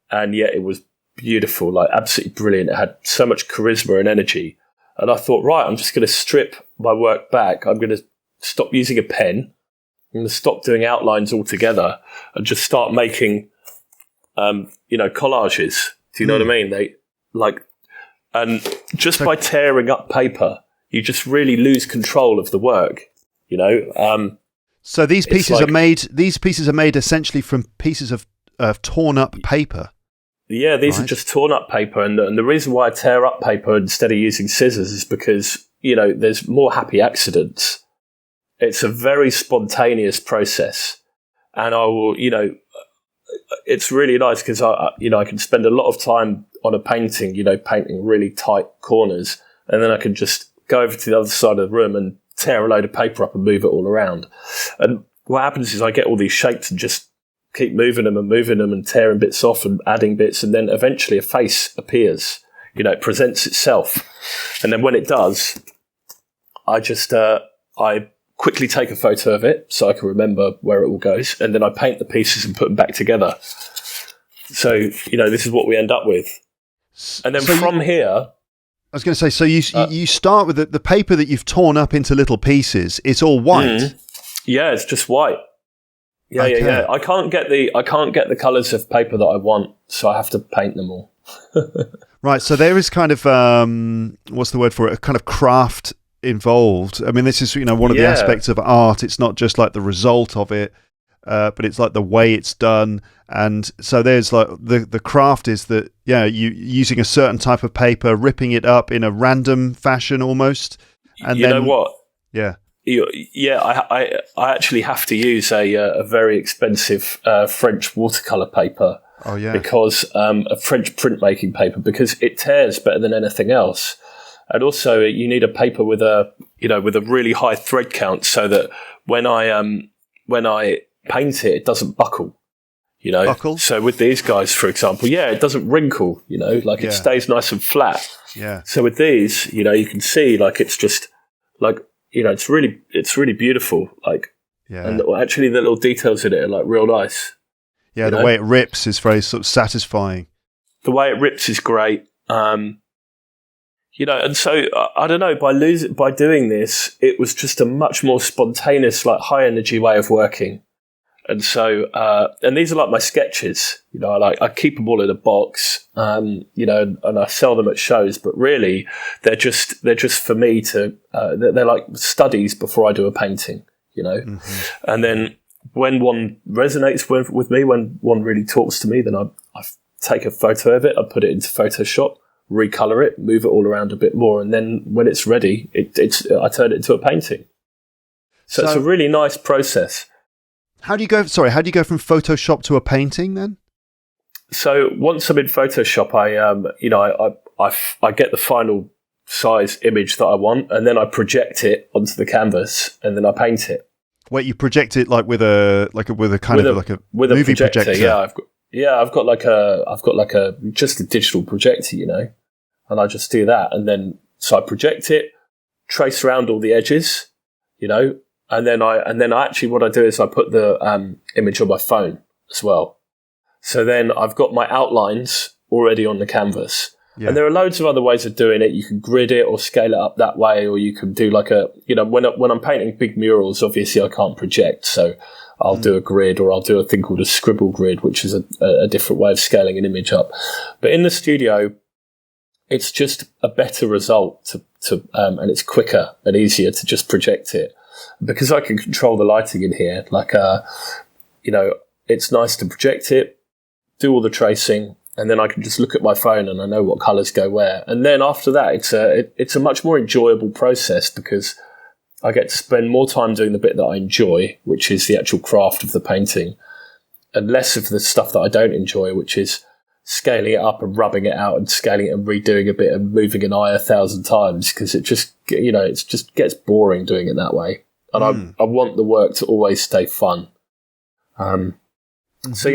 and yet it was beautiful, like absolutely brilliant. It had so much charisma and energy. And I thought, right, I'm just going to strip my work back. I'm going to stop using a pen. I'm going to stop doing outlines altogether and just start making, collages. Do you know what I mean? And just by tearing up paper, you just really lose control of the work, So these pieces are made. These pieces are made essentially from pieces of torn up paper. Yeah, these are just torn up paper, and the reason why I tear up paper instead of using scissors is because there's more happy accidents. It's a very spontaneous process, and I will, it's really nice because I can spend a lot of time on a painting, painting really tight corners, and then I can just go over to the other side of the room and tear a load of paper up and move it all around. And what happens is I get all these shapes and just keep moving them and tearing bits off and adding bits, and then eventually a face appears. It presents itself, and then when it does, I just I quickly take a photo of it so I can remember where it all goes, and then I paint the pieces and put them back together. So this is what we end up with, and then from here. I was going to say, so you start with the paper that you've torn up into little pieces. It's all white. Mm-hmm. Yeah, it's just white. Yeah, okay. yeah. I can't get the colours of paper that I want, so I have to paint them all. Right. So there is kind of what's the word for it? A kind of craft involved. I mean, this is one of the aspects of art. It's not just like the result of it, but it's like the way it's done. And so there's like the craft is that you using a certain type of paper, ripping it up in a random fashion almost. And you know what? Yeah. I actually have to use a very expensive French watercolor paper. Oh yeah, because a French printmaking paper, because it tears better than anything else, and also you need a paper with a really high thread count so that when I paint it, it doesn't buckle. Buckle? So with these guys, for example, it doesn't wrinkle. It stays nice and flat. Yeah. So with these, you can see like it's just like. It's really beautiful. And actually the little details in it are like real nice. Yeah, the way it rips is very sort of satisfying. The way it rips is great. And so I don't know, by doing this, it was just a much more spontaneous, like high energy way of working. And so, and these are like my sketches, I keep them all in a box, and I sell them at shows, but really they're just for me to, they're like studies before I do a painting, mm-hmm. And then when one resonates with me, when one really talks to me, then I take a photo of it, I put it into Photoshop, recolor it, move it all around a bit more. And then when it's ready, I turn it into a painting. So it's a really nice process. How do you go from Photoshop to a painting then? So once I'm in Photoshop, I get the final size image that I want, and then I project it onto the canvas, and then I paint it. Wait, you project it like with a movie projector? Yeah, I've got just a digital projector, and I just do that, and then so I project it, trace around all the edges, And then I actually, what I do is I put the image on my phone as well. So then I've got my outlines already on the canvas. Yeah. And there are loads of other ways of doing it. You can grid it or scale it up that way, or you can do like when I'm painting big murals, obviously I can't project. So I'll do a grid, or I'll do a thing called a scribble grid, which is a different way of scaling an image up. But in the studio, it's just a better result and it's quicker and easier to just project it. Because I can control the lighting in here, it's nice to project it, do all the tracing, and then I can just look at my phone and I know what colours go where. And then after that, it's a much more enjoyable process because I get to spend more time doing the bit that I enjoy, which is the actual craft of the painting, and less of the stuff that I don't enjoy, which is scaling it up and rubbing it out and scaling it and redoing a bit and moving an eye 1,000 times, because it just gets boring doing it that way. And I want the work to always stay fun. So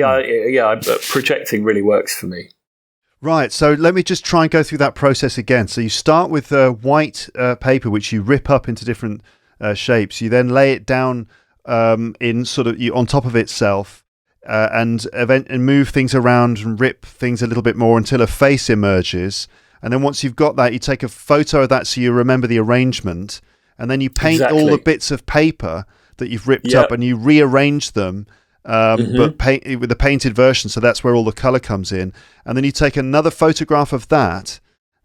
projecting really works for me. Right, so let me just try and go through that process again. So you start with white paper, which you rip up into different shapes. You then lay it down in sort of on top of itself, and move things around and rip things a little bit more until a face emerges. And then once you've got that, you take a photo of that so you remember the arrangement, and then you paint all the bits of paper that you've ripped up, and you rearrange them. But with the painted version, so that's where all the color comes in, and then you take another photograph of that,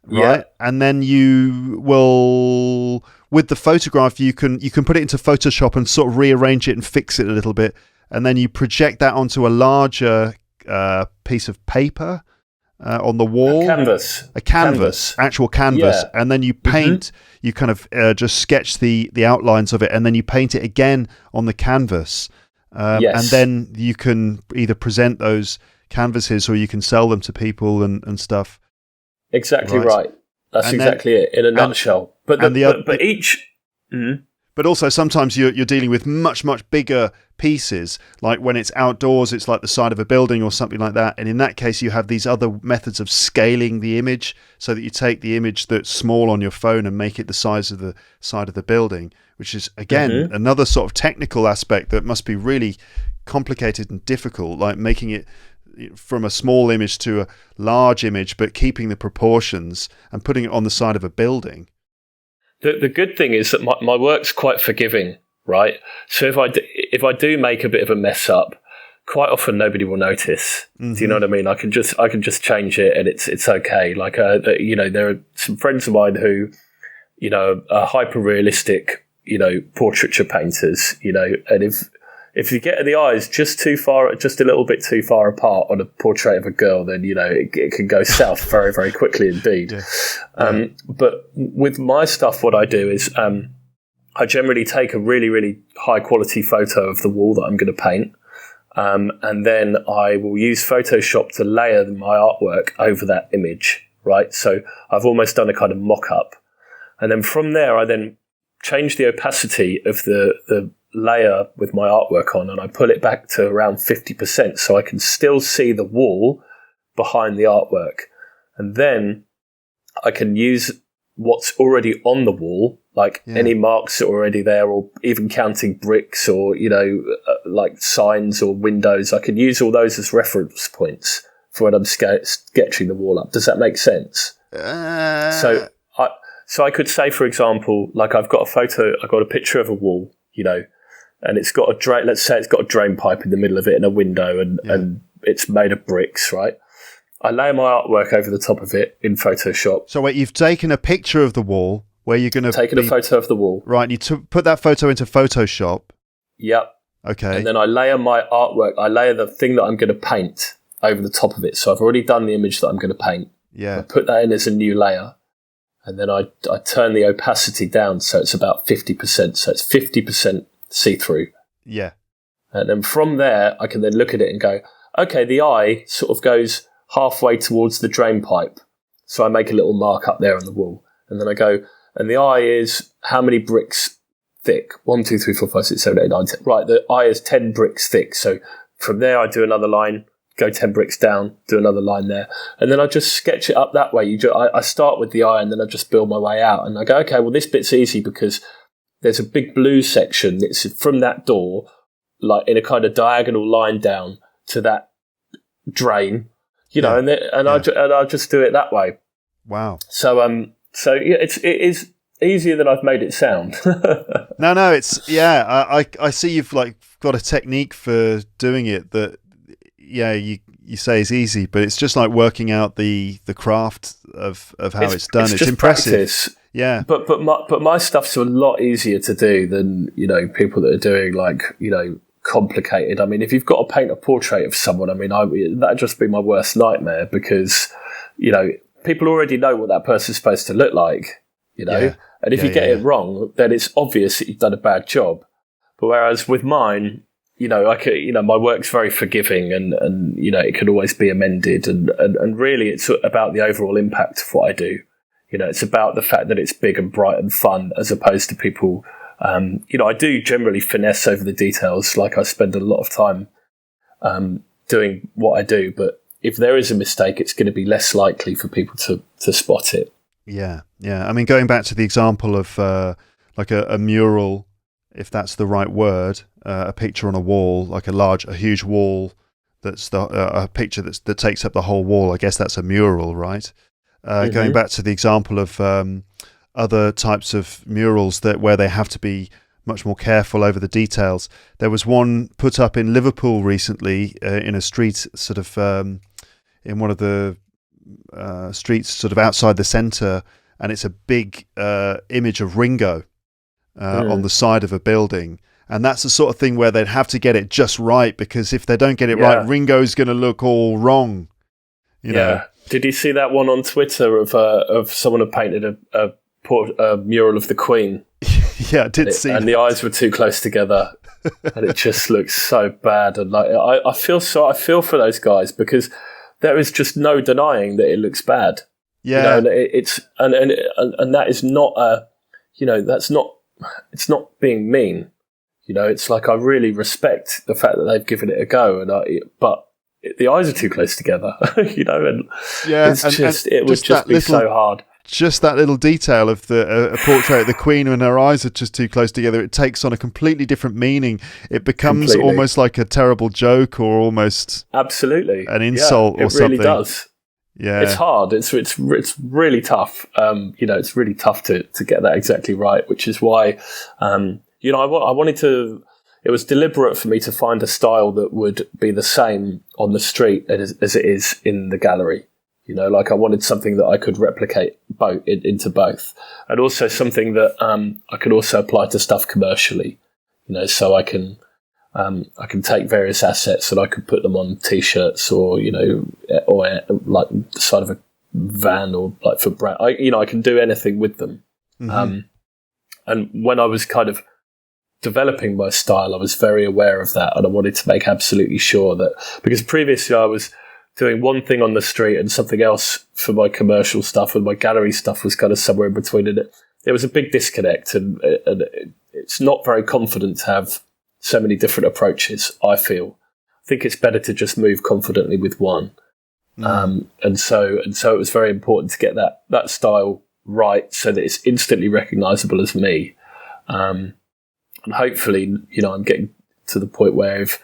right? And then you will, with the photograph, you can put it into Photoshop and sort of rearrange it and fix it a little bit, and then you project that onto a larger piece of paper on the wall, a canvas, actual canvas, and then you paint. You kind of just sketch the outlines of it, and then you paint it again on the canvas. And then you can either present those canvases or you can sell them to people and stuff. Exactly right. That's exactly it in a nutshell. But each. Mm-hmm. But also sometimes you're dealing with much, much bigger pieces. Like when it's outdoors, it's like the side of a building or something like that. And in that case, you have these other methods of scaling the image so that you take the image that's small on your phone and make it the size of the side of the building, which is, again, another sort of technical aspect that must be really complicated and difficult, like making it from a small image to a large image, but keeping the proportions and putting it on the side of a building. The good thing is that my work's quite forgiving, right? So if I do make a bit of a mess up, quite often nobody will notice. Do you know what I mean? I can just change it and it's okay. Like there are some friends of mine who, are hyper realistic, portraiture painters, and if you get the eyes just a little bit too far apart on a portrait of a girl, then, it can go south very, very quickly indeed. Yeah. But with my stuff, what I do is I generally take a really, really high quality photo of the wall that I'm going to paint. And then I will use Photoshop to layer my artwork over that image, right? So I've almost done a kind of mock-up. And then from there, I then change the opacity of the layer with my artwork on, and I pull it back to around 50% so I can still see the wall behind the artwork. And then I can use what's already on the wall, like any marks that are already there, or even counting bricks or, like signs or windows. I can use all those as reference points for when I'm sketching the wall up. Does that make sense? So I could say, for example, like I've got a picture of a wall, and it's got a drain. Let's say it's got a drain pipe in the middle of it and a window, and it's made of bricks, right? I lay my artwork over the top of it in Photoshop. So wait, you've taken a picture of the wall where you're going to a photo of the wall, right? And you put that photo into Photoshop. Yep. Okay. And then I layer my artwork. I layer the thing that I'm going to paint over the top of it. So I've already done the image that I'm going to paint. Yeah. I put that in as a new layer. And then I turn the opacity down so it's about 50%. So it's 50% see-through. Yeah. And then from there, I can then look at it and go, okay, the eye sort of goes halfway towards the drain pipe. So I make a little mark up there on the wall. And then I go, and the eye is how many bricks thick? 1, 2, 3, 4, 5, 6, 7, 8, 9, 10. Right, the eye is 10 bricks thick. So from there, I do another line, go 10 bricks down, do another line there. And then I just sketch it up that way. I start with the eye and then I just build my way out. And I go, okay, well, this bit's easy because there's a big blue section. It's from that door, like in a kind of diagonal line down to that drain, and I'll just do it that way. Wow. So yeah, it is easier than I've made it sound. No, it's I see you've like got a technique for doing it that you say is easy, but it's just like working out the craft of how it's done. It's impressive. Practice. Yeah. But my stuff's a lot easier to do than, people that are doing like, complicated. I mean, if you've got to paint a portrait of someone, I mean, that'd just be my worst nightmare because, people already know what that person's supposed to look like, and if you get it wrong, then it's obvious that you've done a bad job. But whereas with mine, my work's very forgiving and it can always be amended and really it's about the overall impact of what I do. It's about the fact that it's big and bright and fun as opposed to people. I do generally finesse over the details. Like I spend a lot of time doing what I do, but if there is a mistake, it's going to be less likely for people to spot it. Yeah. I mean, going back to the example of like a mural, if that's the right word, a picture on a wall, like a huge wall that's a picture that takes up the whole wall. I guess that's a mural, right? Going back to the example of other types of murals where they have to be much more careful over the details. There was one put up in Liverpool recently in a street, sort of in one of the streets, sort of outside the centre, and it's a big image of Ringo on the side of a building. And that's the sort of thing where they'd have to get it just right, because if they don't get it right, Ringo's going to look all wrong. You know. Did you see that one on Twitter of someone had painted a mural of the Queen? Yeah, I did see. And the eyes were too close together, and it just looks so bad. And like, I feel for those guys, because there is just no denying that it looks bad. Yeah, and and that is not it's not being mean. It's like, I really respect the fact that they've given it a go, but the eyes are too close together. And it would just be so hard. Just that little detail of a portrait of the Queen when her eyes are just too close together, it takes on a completely different meaning. It becomes almost like a terrible joke, or almost absolutely an insult or something. It really does. Yeah, it's hard. It's really tough. It's really tough to get that exactly right, which is why I wanted to. It was deliberate for me to find a style that would be the same on the street as it is in the gallery. Like, I wanted something that I could replicate into both, and also something that I could also apply to stuff commercially. So I can take various assets and I could put them on T-shirts, or like the side of a van, or like for brand. I can do anything with them. Mm-hmm. And when I was kind of developing my style, I was very aware of that, and I wanted to make absolutely sure that, because previously I was doing one thing on the street and something else for my commercial stuff, and my gallery stuff was kind of somewhere in between. And there was a big disconnect, and it's not very confident to have so many different approaches. I think it's better to just move confidently with one. And so it was very important to get that style right, so that it's instantly recognizable as me. And hopefully, I'm getting to the point where if,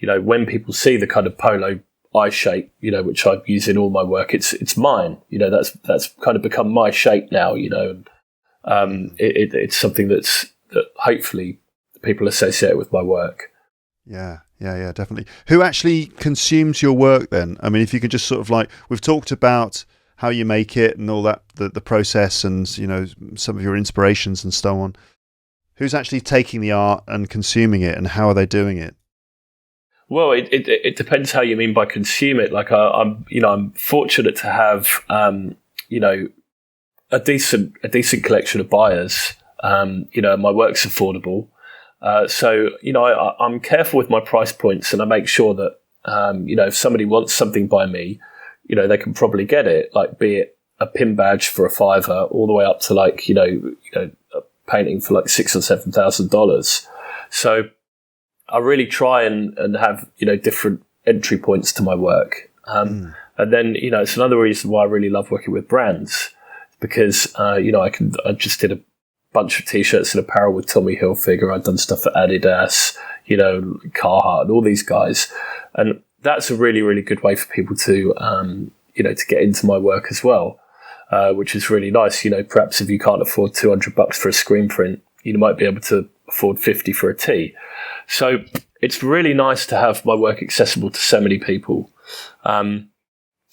when people see the kind of polo eye shape, which I use in all my work, it's mine. That's kind of become my shape now. It's something that hopefully people associate with my work. Yeah, definitely. Who actually consumes your work then? I mean, if you could just sort of, like, we've talked about how you make it and all that, the process, and some of your inspirations and so on. Who's actually taking the art and consuming it, and how are they doing it? Well, it depends how you mean by consume it. Like, I'm fortunate to have a decent collection of buyers. My work's affordable, so I'm careful with my price points, and I make sure that if somebody wants something by me, they can probably get it. Like, be it a pin badge for $5, all the way up to like a painting for like $6,000 or $7,000. So I really try and have, different entry points to my work. And then, it's another reason why I really love working with brands, because, I just did a bunch of T-shirts and apparel with Tommy Hilfiger. I've done stuff for Adidas, Carhartt, and all these guys. And that's a really, really good way for people to, to get into my work as well, which is really nice. Perhaps if you can't afford $200 for a screen print, you might be able to afford $50 for a tee. So it's really nice to have my work accessible to so many people. And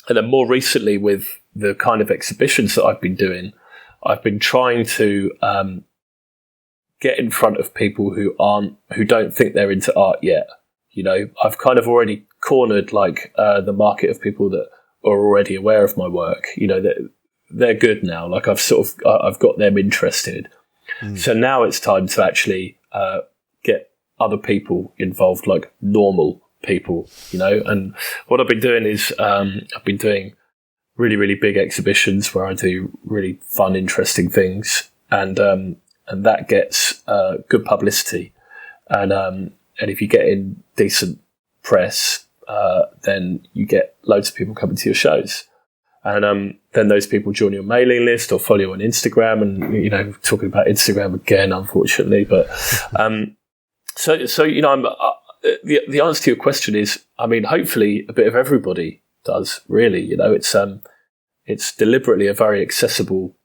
then more recently, with the kind of exhibitions that I've been doing, I've been trying to get in front of people who don't think they're into art yet. I've kind of already cornered the market of people that are already aware of my work. They're good now. Like, I've got them interested. So now it's time to actually get other people involved, like normal people, and what I've been doing is I've been doing really, really big exhibitions where I do really fun, interesting things, and that gets good publicity, and if you get in decent press, then you get loads of people coming to your shows. And then those people join your mailing list or follow you on Instagram. And, talking about Instagram again, unfortunately. But so the answer to your question is, I mean, hopefully a bit of everybody does, really. It's deliberately a very accessible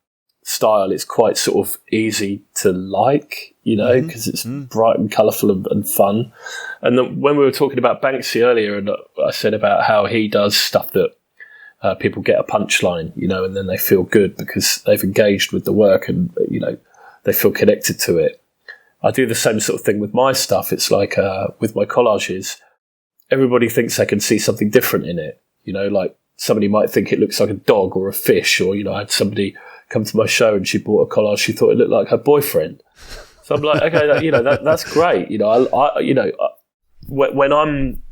style. It's quite sort of easy to like, because it's bright and colourful and fun. And then when we were talking about Banksy earlier, and I said about how he does stuff that people get a punchline, and then they feel good because they've engaged with the work and, they feel connected to it. I do the same sort of thing with my stuff. It's like with my collages, everybody thinks they can see something different in it. Like somebody might think it looks like a dog or a fish, or, I had somebody come to my show and she bought a collage. She thought it looked like her boyfriend. So I'm like, okay, that's great. When I'm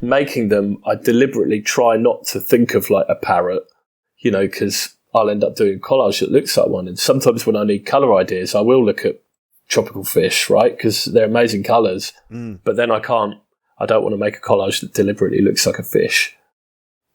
making them, I deliberately try not to think of like a parrot, because I'll end up doing collage that looks like one. And sometimes when I need colour ideas, I will look at tropical fish, right? Because they're amazing colours. But then I don't want to make a collage that deliberately looks like a fish.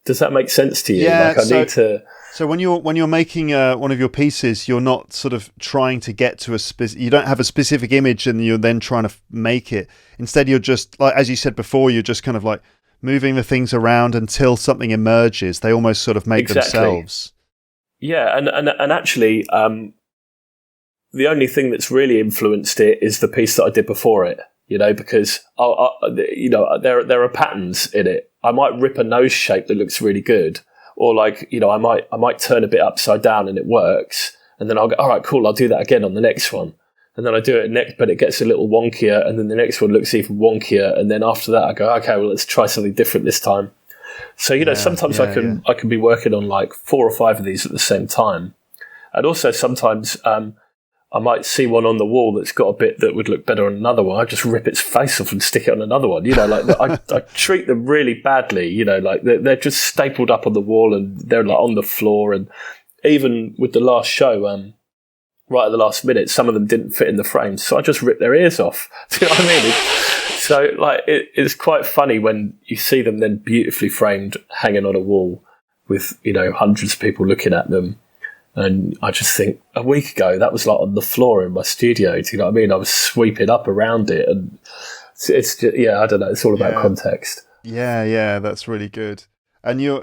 Does that make sense to you? Yeah, need to. So when you're making one of your pieces, you're not sort of trying to get to you don't have a specific image and you're then trying to make it. Instead, you're just, like, as you said before, you're just kind of like moving the things around until something emerges. They almost sort of make themselves. Yeah, and actually, the only thing that's really influenced it is the piece that I did before it. Because there are patterns in it. I might rip a nose shape that looks really good, or I might turn a bit upside down and it works, and then I'll go, all right, cool, I'll do that again on the next one, and then I do it next, but it gets a little wonkier, and then the next one looks even wonkier, and then after that I go, okay, well, let's try something different this time. So sometimes I can be working on like 4 or 5 of these at the same time, and also sometimes I might see one on the wall that's got a bit that would look better on another one. I just rip its face off and stick it on another one. I treat them really badly. Like they're just stapled up on the wall and they're like on the floor. And even with the last show, right at the last minute, some of them didn't fit in the frames, so I just ripped their ears off. Do you know what I mean? So like it's quite funny when you see them then beautifully framed, hanging on a wall with hundreds of people looking at them. And I just think a week ago that was like on the floor in my studio. Do you know what I mean? I was sweeping up around it, and it's just, I don't know. It's all about context. Yeah, that's really good. And you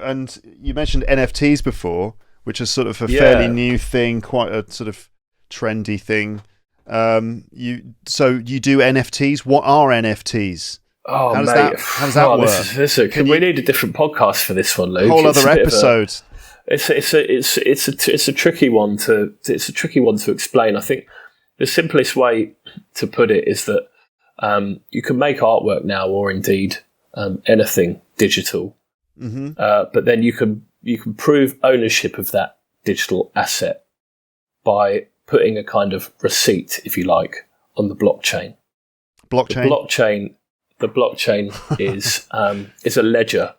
mentioned NFTs before, which is sort of a fairly new thing, quite a sort of trendy thing. You do NFTs. What are NFTs? Oh, how does mate. that work? We need a different podcast for this one, Luke. A whole other episode. It's a tricky one to explain. I think the simplest way to put it is that you can make artwork now, or indeed anything digital, but then you can prove ownership of that digital asset by putting a kind of receipt, if you like, on the blockchain. The blockchain is a ledger.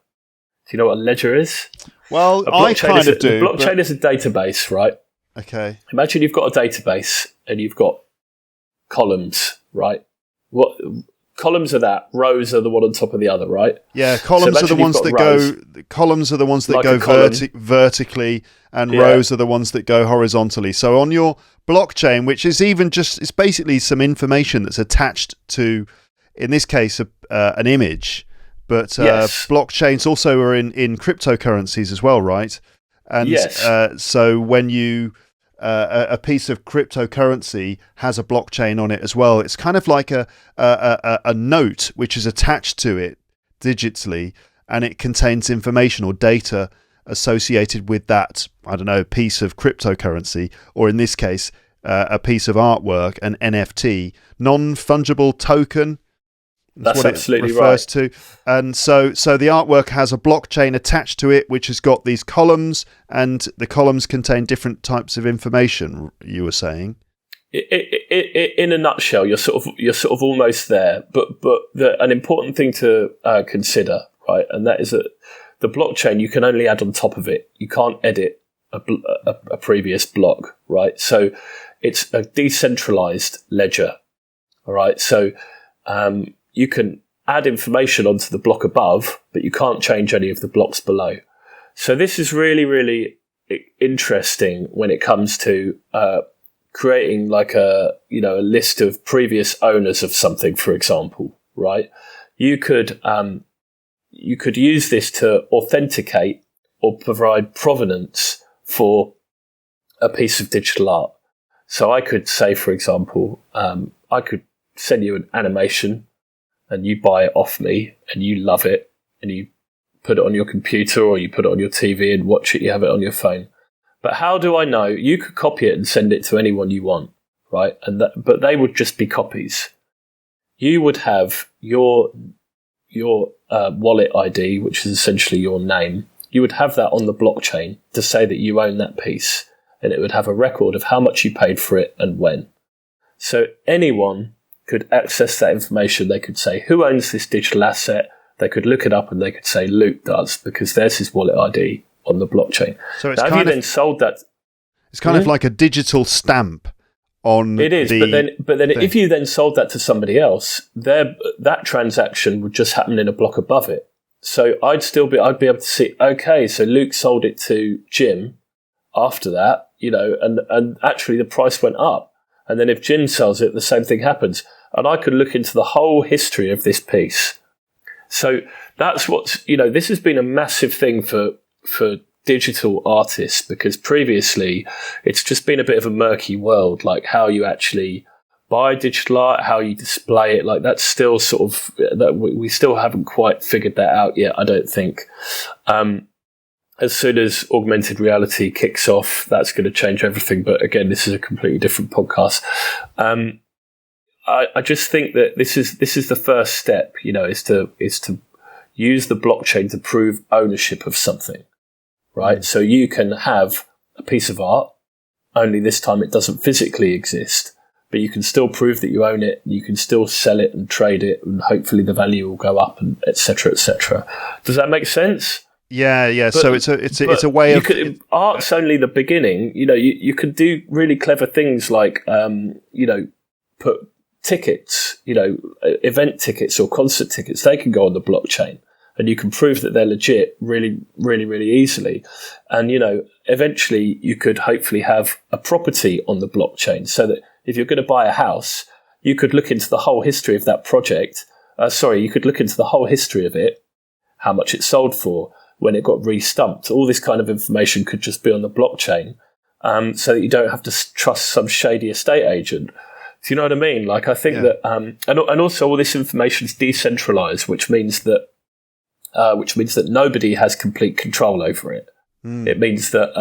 Do you know what a ledger is? Well, I kind of do. The blockchain is a database, right? Okay. Imagine you've got a database and you've got columns, right? What columns are that? Rows are the one on top of the other, right? Yeah, columns are the ones that rows. go. Columns are the ones that Like go vertically, and Yeah. rows are the ones that go horizontally. So on your blockchain, which is it's basically some information that's attached to, in this case, an image. But Yes. blockchains also are in cryptocurrencies as well, right? And Yes. so when you a piece of cryptocurrency has a blockchain on it as well, it's kind of like a note which is attached to it digitally, and it contains information or data associated with that, I don't know, piece of cryptocurrency, or in this case, a piece of artwork, an NFT, non-fungible token. That's what absolutely it refers to. And so the artwork has a blockchain attached to it, which has got these columns, and the columns contain different types of information, you were saying. In a nutshell, you're sort of almost there. But an important thing to consider, right, and that is that the blockchain, you can only add on top of it. You can't edit a previous block, right? So it's a decentralized ledger, all right? So you can add information onto the block above, but you can't change any of the blocks below. So this is really, really interesting when it comes to creating like a list of previous owners of something, for example, right? You could use this to authenticate or provide provenance for a piece of digital art. So I could say, for example, I could send you an animation and you buy it off me and you love it and you put it on your computer or you put it on your TV and watch it, you have it on your phone. But how do I know? You could copy it and send it to anyone you want, right? But they would just be copies. You would have your wallet ID, which is essentially your name. You would have that on the blockchain to say that you own that piece, and it would have a record of how much you paid for it and when. So anyone could access that information. They could say, who owns this digital asset? They could look it up and they could say, Luke does, because there's his wallet ID on the blockchain. So it's now, kind have you of, then sold that? It's kind of like a digital stamp on it is, but then if you then sold that to somebody else, that transaction would just happen in a block above it. So I'd be able to see, okay, so Luke sold it to Jim after that, and actually the price went up. And then if Jim sells it, the same thing happens. And I could look into the whole history of this piece. So that's this has been a massive thing for digital artists, because previously it's just been a bit of a murky world, like how you actually buy digital art, how you display it. Like that's still sort of, that we still haven't quite figured that out yet, I don't think. As soon as augmented reality kicks off, that's going to change everything. But again, this is a completely different podcast. I just think that this is the first step, is to use the blockchain to prove ownership of something, right? So you can have a piece of art, only this time it doesn't physically exist, but you can still prove that you own it. You can still sell it and trade it, and hopefully the value will go up, and et cetera, et cetera. Does that make sense? Yeah. But, so it's a way of art's only the beginning. You could do really clever things like put tickets, event tickets or concert tickets. They can go on the blockchain, and you can prove that they're legit really, really, really easily. And eventually you could hopefully have a property on the blockchain, so that if you're going to buy a house, you could look into the whole history of that project. You could look into the whole history of it, how much it sold for, when it got re-stumped. All this kind of information could just be on the blockchain, so that you don't have to trust some shady estate agent. Do you know what I mean? Like, I think that, and also all this information is decentralized, which means that nobody has complete control over it. It means that,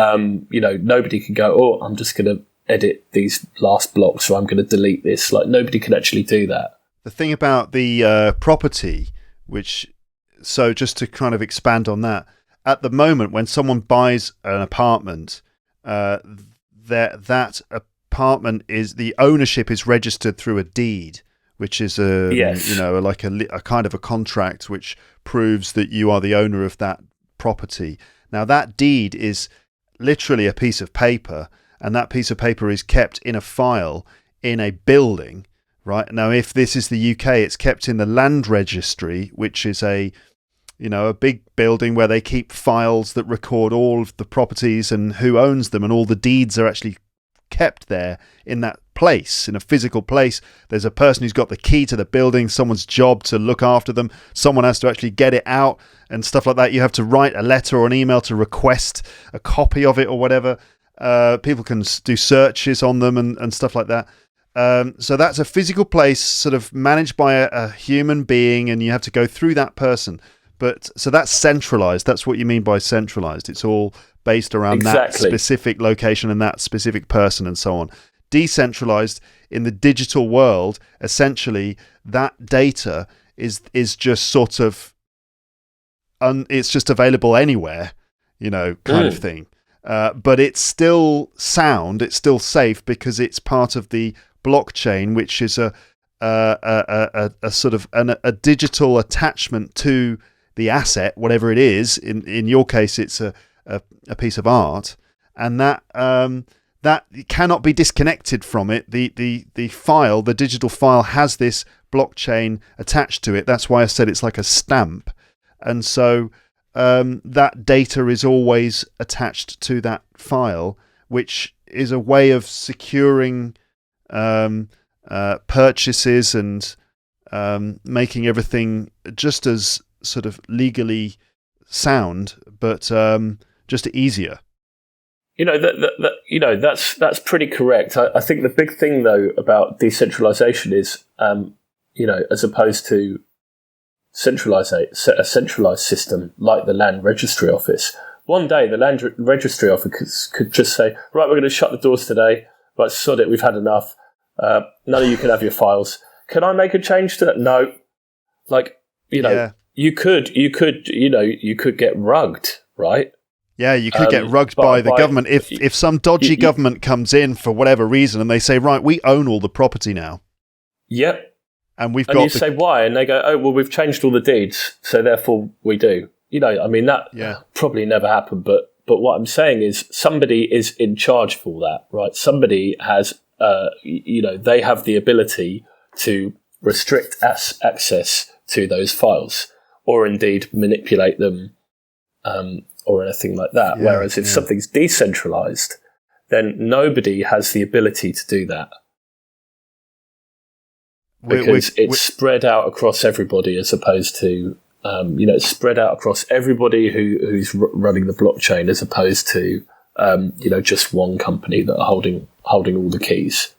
nobody can go, oh, I'm just going to edit these last blocks, or I'm going to delete this. Like, nobody can actually do that. The thing about the property, so just to kind of expand on that, at the moment when someone buys an apartment, that apartment the ownership is registered through a deed, which is like a kind of a contract which proves that you are the owner of that property. Now that deed is literally a piece of paper, and that piece of paper is kept in a file in a building. Right now, if this is the UK, it's kept in the land registry, which is a big building where they keep files that record all of the properties and who owns them, and all the deeds are actually kept there in that place, in a physical place. There's a person who's got the key to the building, someone's job to look after them, someone has to actually get it out and stuff like that. You have to write a letter or an email to request a copy of it or whatever. People can do searches on them and stuff like that. So that's a physical place sort of managed by a human being, and you have to go through that person. But so that's centralized. That's what you mean by centralized. It's all based around that specific location and that specific person and so on. Decentralized, in the digital world, essentially that data is just sort of it's just available anywhere, kind of thing. But it's still sound. It's still safe because it's part of the blockchain, which is a sort of a digital attachment to the asset, whatever it is. In your case, it's a piece of art, and that cannot be disconnected from it. The file, the digital file, has this blockchain attached to it. That's why I said it's like a stamp. And so that data is always attached to that file, which is a way of securing purchases and making everything just as sort of legally sound, but just easier. That's pretty correct. I think the big thing though about decentralization is, as opposed to a centralized system like the Land Registry Office. One day the Land Registry Office could just say, right, we're going to shut the doors today. Right, sod it, we've had enough. None of you can have your files. Can I make a change to that? No. You could get rugged, right? Yeah, you could get rugged by the government. If some dodgy government comes in for whatever reason and they say, right, we own all the property now. Yep. And we've got. And you say, why? And they go, oh, well, we've changed all the deeds, so therefore we do. That probably never happened, but what I'm saying is somebody is in charge of all that, right? Somebody has, they have the ability to restrict access to those files or indeed manipulate them or anything like that. Yeah, whereas if something's decentralized, then nobody has the ability to do that. Because it's spread out across everybody as opposed to, it's spread out across everybody who's running the blockchain as opposed to, just one company that are holding all the keys.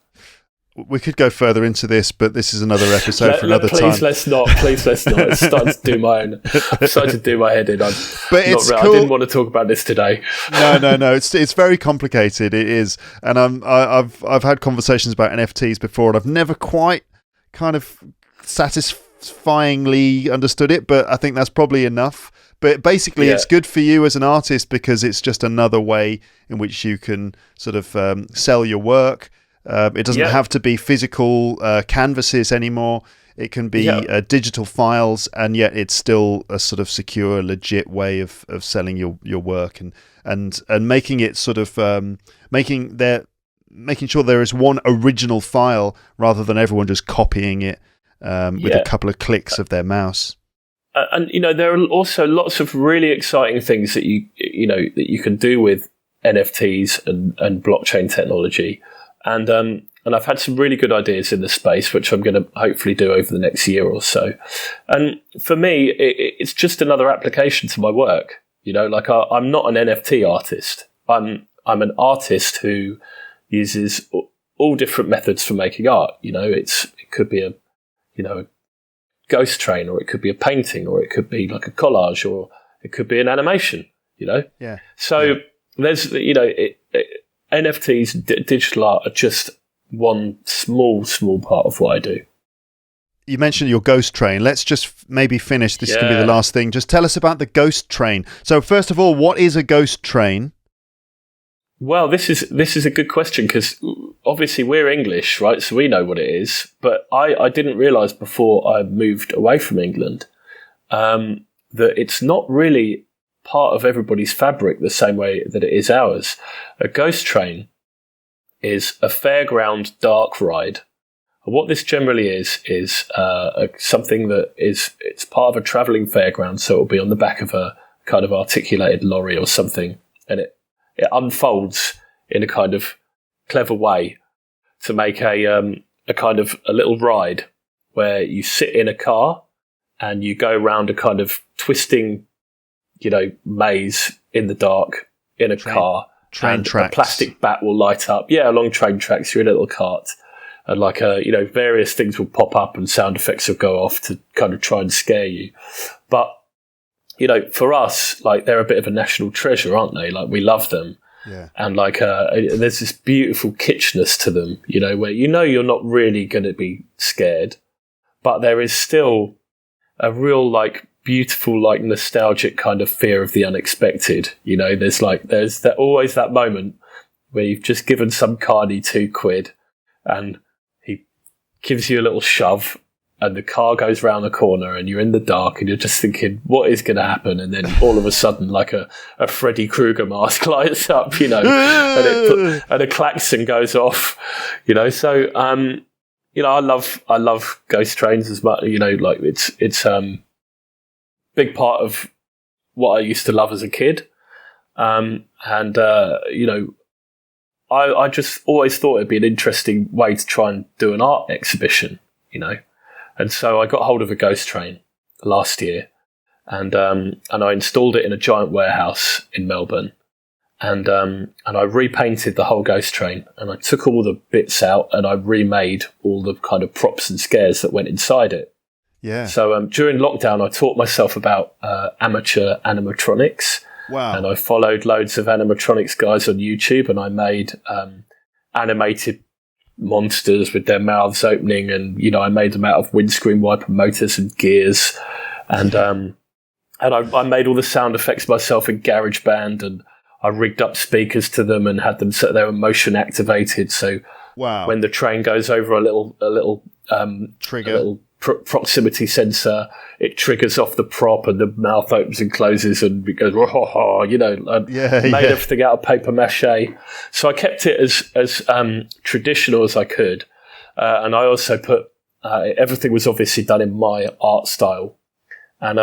We could go further into this, but this is another episode for another time. Please let's not. It's starting to do my own. I'm starting to do my head in. But it's cool. I didn't want to talk about this today. No. It's very complicated. It is, and I've had conversations about NFTs before, and I've never quite kind of satisfyingly understood it. But I think that's probably enough. But basically, it's good for you as an artist because it's just another way in which you can sort of sell your work. It doesn't have to be physical canvases anymore. It can be digital files, and yet it's still a sort of secure, legit way of selling your work and making it sort of making sure there is one original file rather than everyone just copying it with a couple of clicks of their mouse. And there are also lots of really exciting things that you can do with NFTs and blockchain technology. And I've had some really good ideas in this space, which I'm going to hopefully do over the next year or so. And for me, it's just another application to my work. I'm not an NFT artist. I'm an artist who uses all different methods for making art. It could be a ghost train, or it could be a painting, or it could be like a collage, or it could be an animation. So there's NFTs, digital art, are just one small part of what I do. You mentioned your ghost train. Let's just maybe finish. This can be the last thing. Just tell us about the ghost train. So first of all, what is a ghost train? Well, this is a good question because obviously we're English, right? So we know what it is. But I didn't realise before I moved away from England that it's not really part of everybody's fabric the same way that it is ours. A ghost train is a fairground dark ride. And what this generally is something that it's part of a travelling fairground, so it'll be on the back of a kind of articulated lorry or something, and it unfolds in a kind of clever way to make a kind of a little ride where you sit in a car and you go around a kind of twisting maze in the dark in a car. Train tracks. A plastic bat will light up. Yeah, along train tracks, you're in a little cart. And various things will pop up and sound effects will go off to kind of try and scare you. But, for us, they're a bit of a national treasure, aren't they? We love them. Yeah. And there's this beautiful kitschness to them, where you're not really going to be scared, but there is still a real beautiful, nostalgic kind of fear of the unexpected. There's always that moment where you've just given some carny £2 and he gives you a little shove and the car goes round the corner and you're in the dark and you're just thinking, what is going to happen? And then all of a sudden, like a Freddy Krueger mask lights up, and a klaxon goes off, So, I love ghost trains as much, like it's big part of what I used to love as a kid. I just always thought it'd be an interesting way to try and do an art exhibition, And so I got hold of a ghost train last year, and I installed it in a giant warehouse in Melbourne, and I repainted the whole ghost train, and I took all the bits out and I remade all the kind of props and scares that went inside it. Yeah. So during lockdown, I taught myself about amateur animatronics. Wow. And I followed loads of animatronics guys on YouTube, and I made animated monsters with their mouths opening, and I made them out of windscreen wiper motors and gears, and I made all the sound effects myself in GarageBand, and I rigged up speakers to them and had them so they were motion activated. So wow. when the train goes over a little trigger, a little proximity sensor, it triggers off the prop and the mouth opens and closes and it goes, made everything out of paper mache. So I kept it as traditional as I could. And I also put, everything was obviously done in my art style. And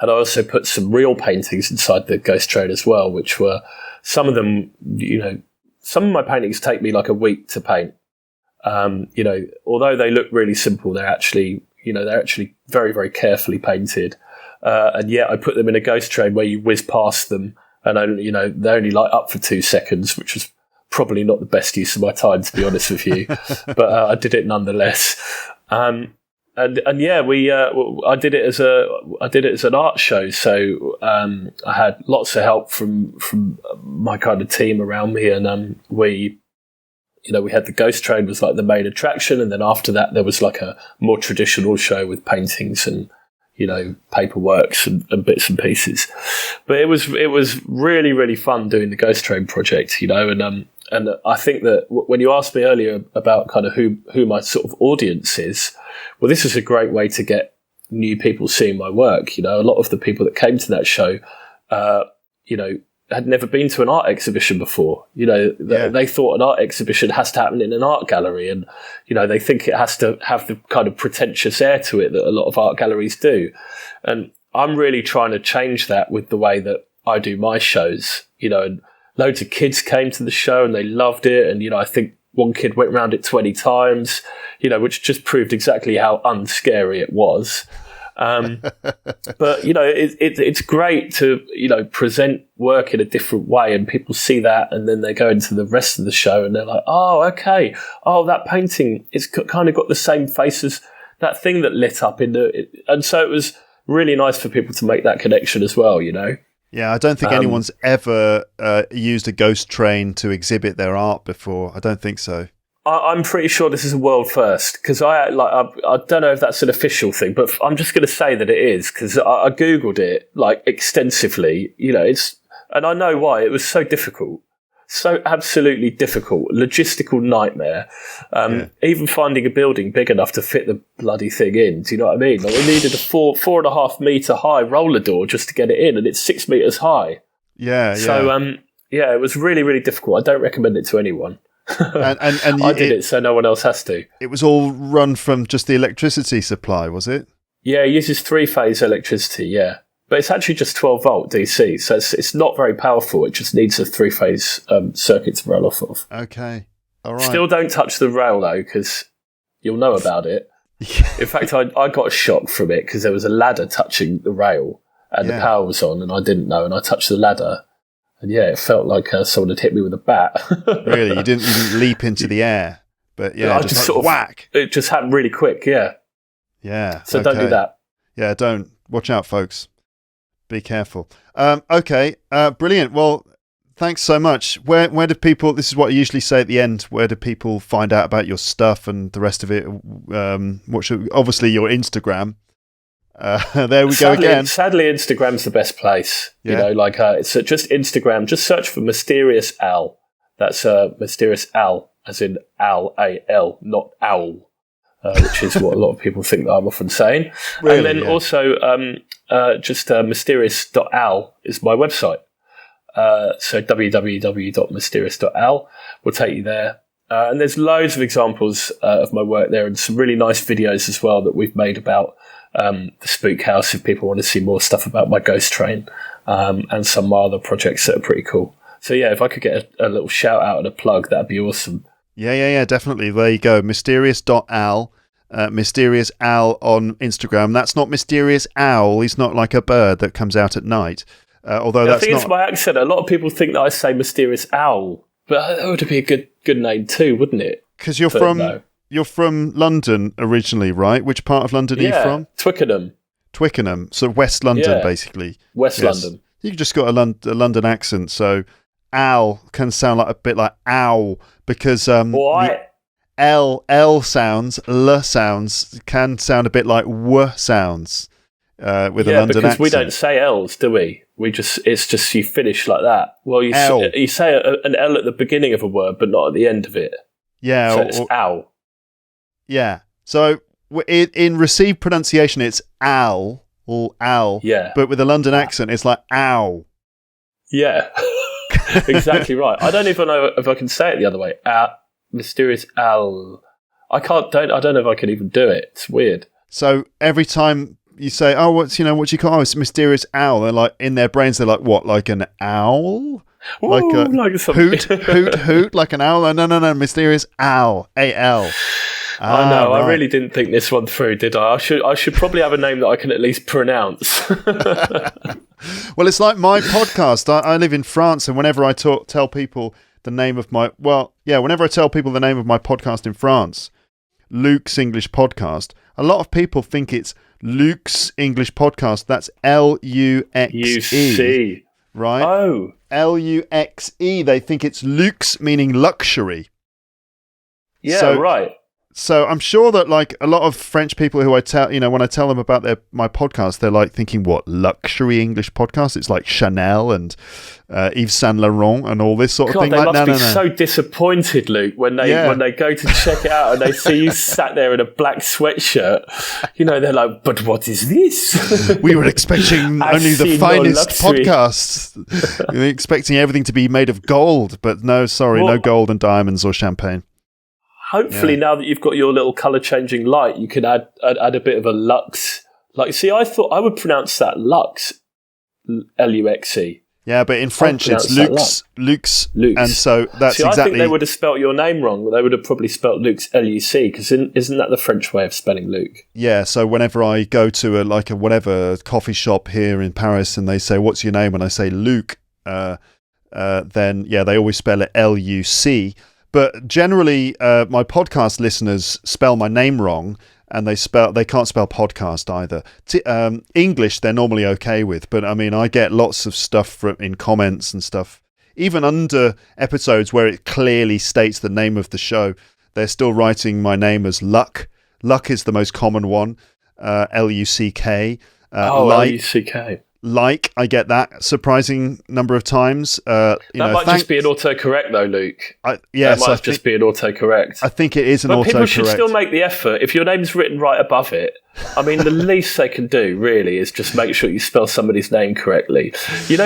I also put some real paintings inside the ghost train as well, which were some of them, some of my paintings take me like a week to paint. Although they look really simple, they're actually very, very carefully painted. And yet I put them in a ghost train where you whiz past them and they only light up for 2 seconds, which was probably not the best use of my time, to be honest with you. But I did it nonetheless. I did it as an art show. So I had lots of help from my kind of team around me, and we had the ghost train was like the main attraction, and then after that there was like a more traditional show with paintings and paperworks and bits and pieces. But it was really, really fun doing the ghost train project, and I think that when you asked me earlier about kind of who my sort of audience is, well, this is a great way to get new people seeing my work. A lot of the people that came to that show, had never been to an art exhibition before. They thought an art exhibition has to happen in an art gallery, and they think it has to have the kind of pretentious air to it that a lot of art galleries do. And I'm really trying to change that with the way that I do my shows. And loads of kids came to the show and they loved it, and I think one kid went around it 20 times, which just proved exactly how unscary it was. But it's great to present work in a different way, and people see that, and then they go into the rest of the show and they're like, oh, okay, oh, that painting, it's kind of got the same face as that thing that lit up and so it was really nice for people to make that connection as well. Yeah, I don't think anyone's ever used a ghost train to exhibit their art before. I don't think so. I'm pretty sure this is a world first, because I don't know if that's an official thing, but I'm just going to say that it is, because I Googled it like extensively. And I know why. It was so difficult, so absolutely difficult, logistical nightmare. Even finding a building big enough to fit the bloody thing in. Do you know what I mean? Like, we needed a 4.5 meter high roller door just to get it in, and it's 6 meters high. Yeah. So it was really, really difficult. I don't recommend it to anyone. and I did it so no one else has to. It was all run from just the electricity supply, was it? Yeah, it uses 3-phase electricity, yeah. But it's actually just 12 volt DC, so it's not very powerful. It just needs a 3-phase circuit to roll off of. Okay, all right. Still don't touch the rail, though, because you'll know about it. In fact, I got a shock from it because there was a ladder touching the rail and the power was on, and I didn't know, and I touched the ladder. And yeah, it felt like someone had hit me with a bat. Really? You didn't leap into the air? But yeah, I just sort of whack. It just happened really quick, yeah. Yeah. So don't do that. Yeah, don't. Watch out, folks. Be careful. Okay, brilliant. Well, thanks so much. Where do people, this is what I usually say at the end, where do people find out about your stuff and the rest of it? Obviously your Instagram. There we go again. Sadly, Instagram's the best place. Yeah. It's just Instagram. Just search for Mysterious Al. That's Mysterious Al, as in Al, A-L, not owl. which is what a lot of people think that I'm often saying. Really, and then yeah. also just mysterious.al is my website. So www.mysterious.al will take you there. And there's loads of examples of my work there, and some really nice videos as well that we've made about the Spookhouse if people want to see more stuff about my ghost train, and some of my other projects that are pretty cool. So yeah, if I could get a little shout out and a plug, that'd be awesome. Yeah, definitely. There you go. Mysterious.al. Mysterious Al on Instagram. That's not Mysterious Owl. He's not like a bird that comes out at night. Although I that's think not... it's my accent. A lot of people think that I say Mysterious Owl, but that would be a good name too, wouldn't it? Because you're from London originally, right? Which part of London are you from? Twickenham. So West London, basically. West London. You've just got a London accent, so Al can sound like a bit like owl, because the L sounds, L sounds can sound a bit like W sounds with a London accent. We don't say L's, do we? It's just you finish like that. Well, you say an L at the beginning of a word, but not at the end of it. Yeah. So it's owl. Yeah. So in received pronunciation, it's al or owl. Yeah. But with a London accent, it's like ow. Yeah. Exactly right. I don't even know if I can say it the other way. Mysterious owl. I don't know if I can even do it. It's weird. So every time you say, "Oh, what you call?" Oh, it's Mysterious Owl. They're like, in their brains, they're like, "What? Like an owl? Like hoot, like an owl?" No, Mysterious Owl, A-L. I know. Right. I really didn't think this one through, did I? I should probably have a name that I can at least pronounce. Well, it's like my podcast. I live in France, and whenever I tell people the name of whenever I tell people the name of my podcast in France, Luke's English Podcast, a lot of people think it's Luke's English Podcast. That's Luxe. Right? Oh. Luxe. They think it's Luke's, meaning luxury. Yeah, right. So I'm sure that like a lot of French people who I tell, when I tell them about my podcast, they're like thinking, what, luxury English podcast? It's like Chanel and Yves Saint Laurent and all this sort of thing. They must be so disappointed, Luke, when they go to check it out and they see you sat there in a black sweatshirt. They're like, but what is this? We were expecting only the finest podcasts. We were expecting everything to be made of gold, but no, sorry, no gold and diamonds or champagne. Hopefully, now that you've got your little colour-changing light, you can add a bit of a luxe. Like, see, I thought I would pronounce that luxe, L-U-X-E. Yeah, but in French it's Luxe, and so that's see, exactly... I think they would have spelt your name wrong. They would have probably spelt Luke's L-U-C, because isn't that the French way of spelling Luke? Yeah, so whenever I go to a whatever coffee shop here in Paris and they say, "What's your name?" and I say Luke, then they always spell it L-U-C. But generally, my podcast listeners spell my name wrong, and they can't spell podcast either. English they're normally okay with, but I mean, I get lots of stuff in comments and stuff, even under episodes where it clearly states the name of the show. They're still writing my name as Luck. Luck is the most common one. L-U-C-K. L-U-C-K. Like, I get that surprising number of times. That might just be an autocorrect, though, Luke. Yes, that might just be an autocorrect. I think it is an autocorrect. But people should still make the effort. If your name's written right above it, I mean, the least they can do, really, is just make sure you spell somebody's name correctly.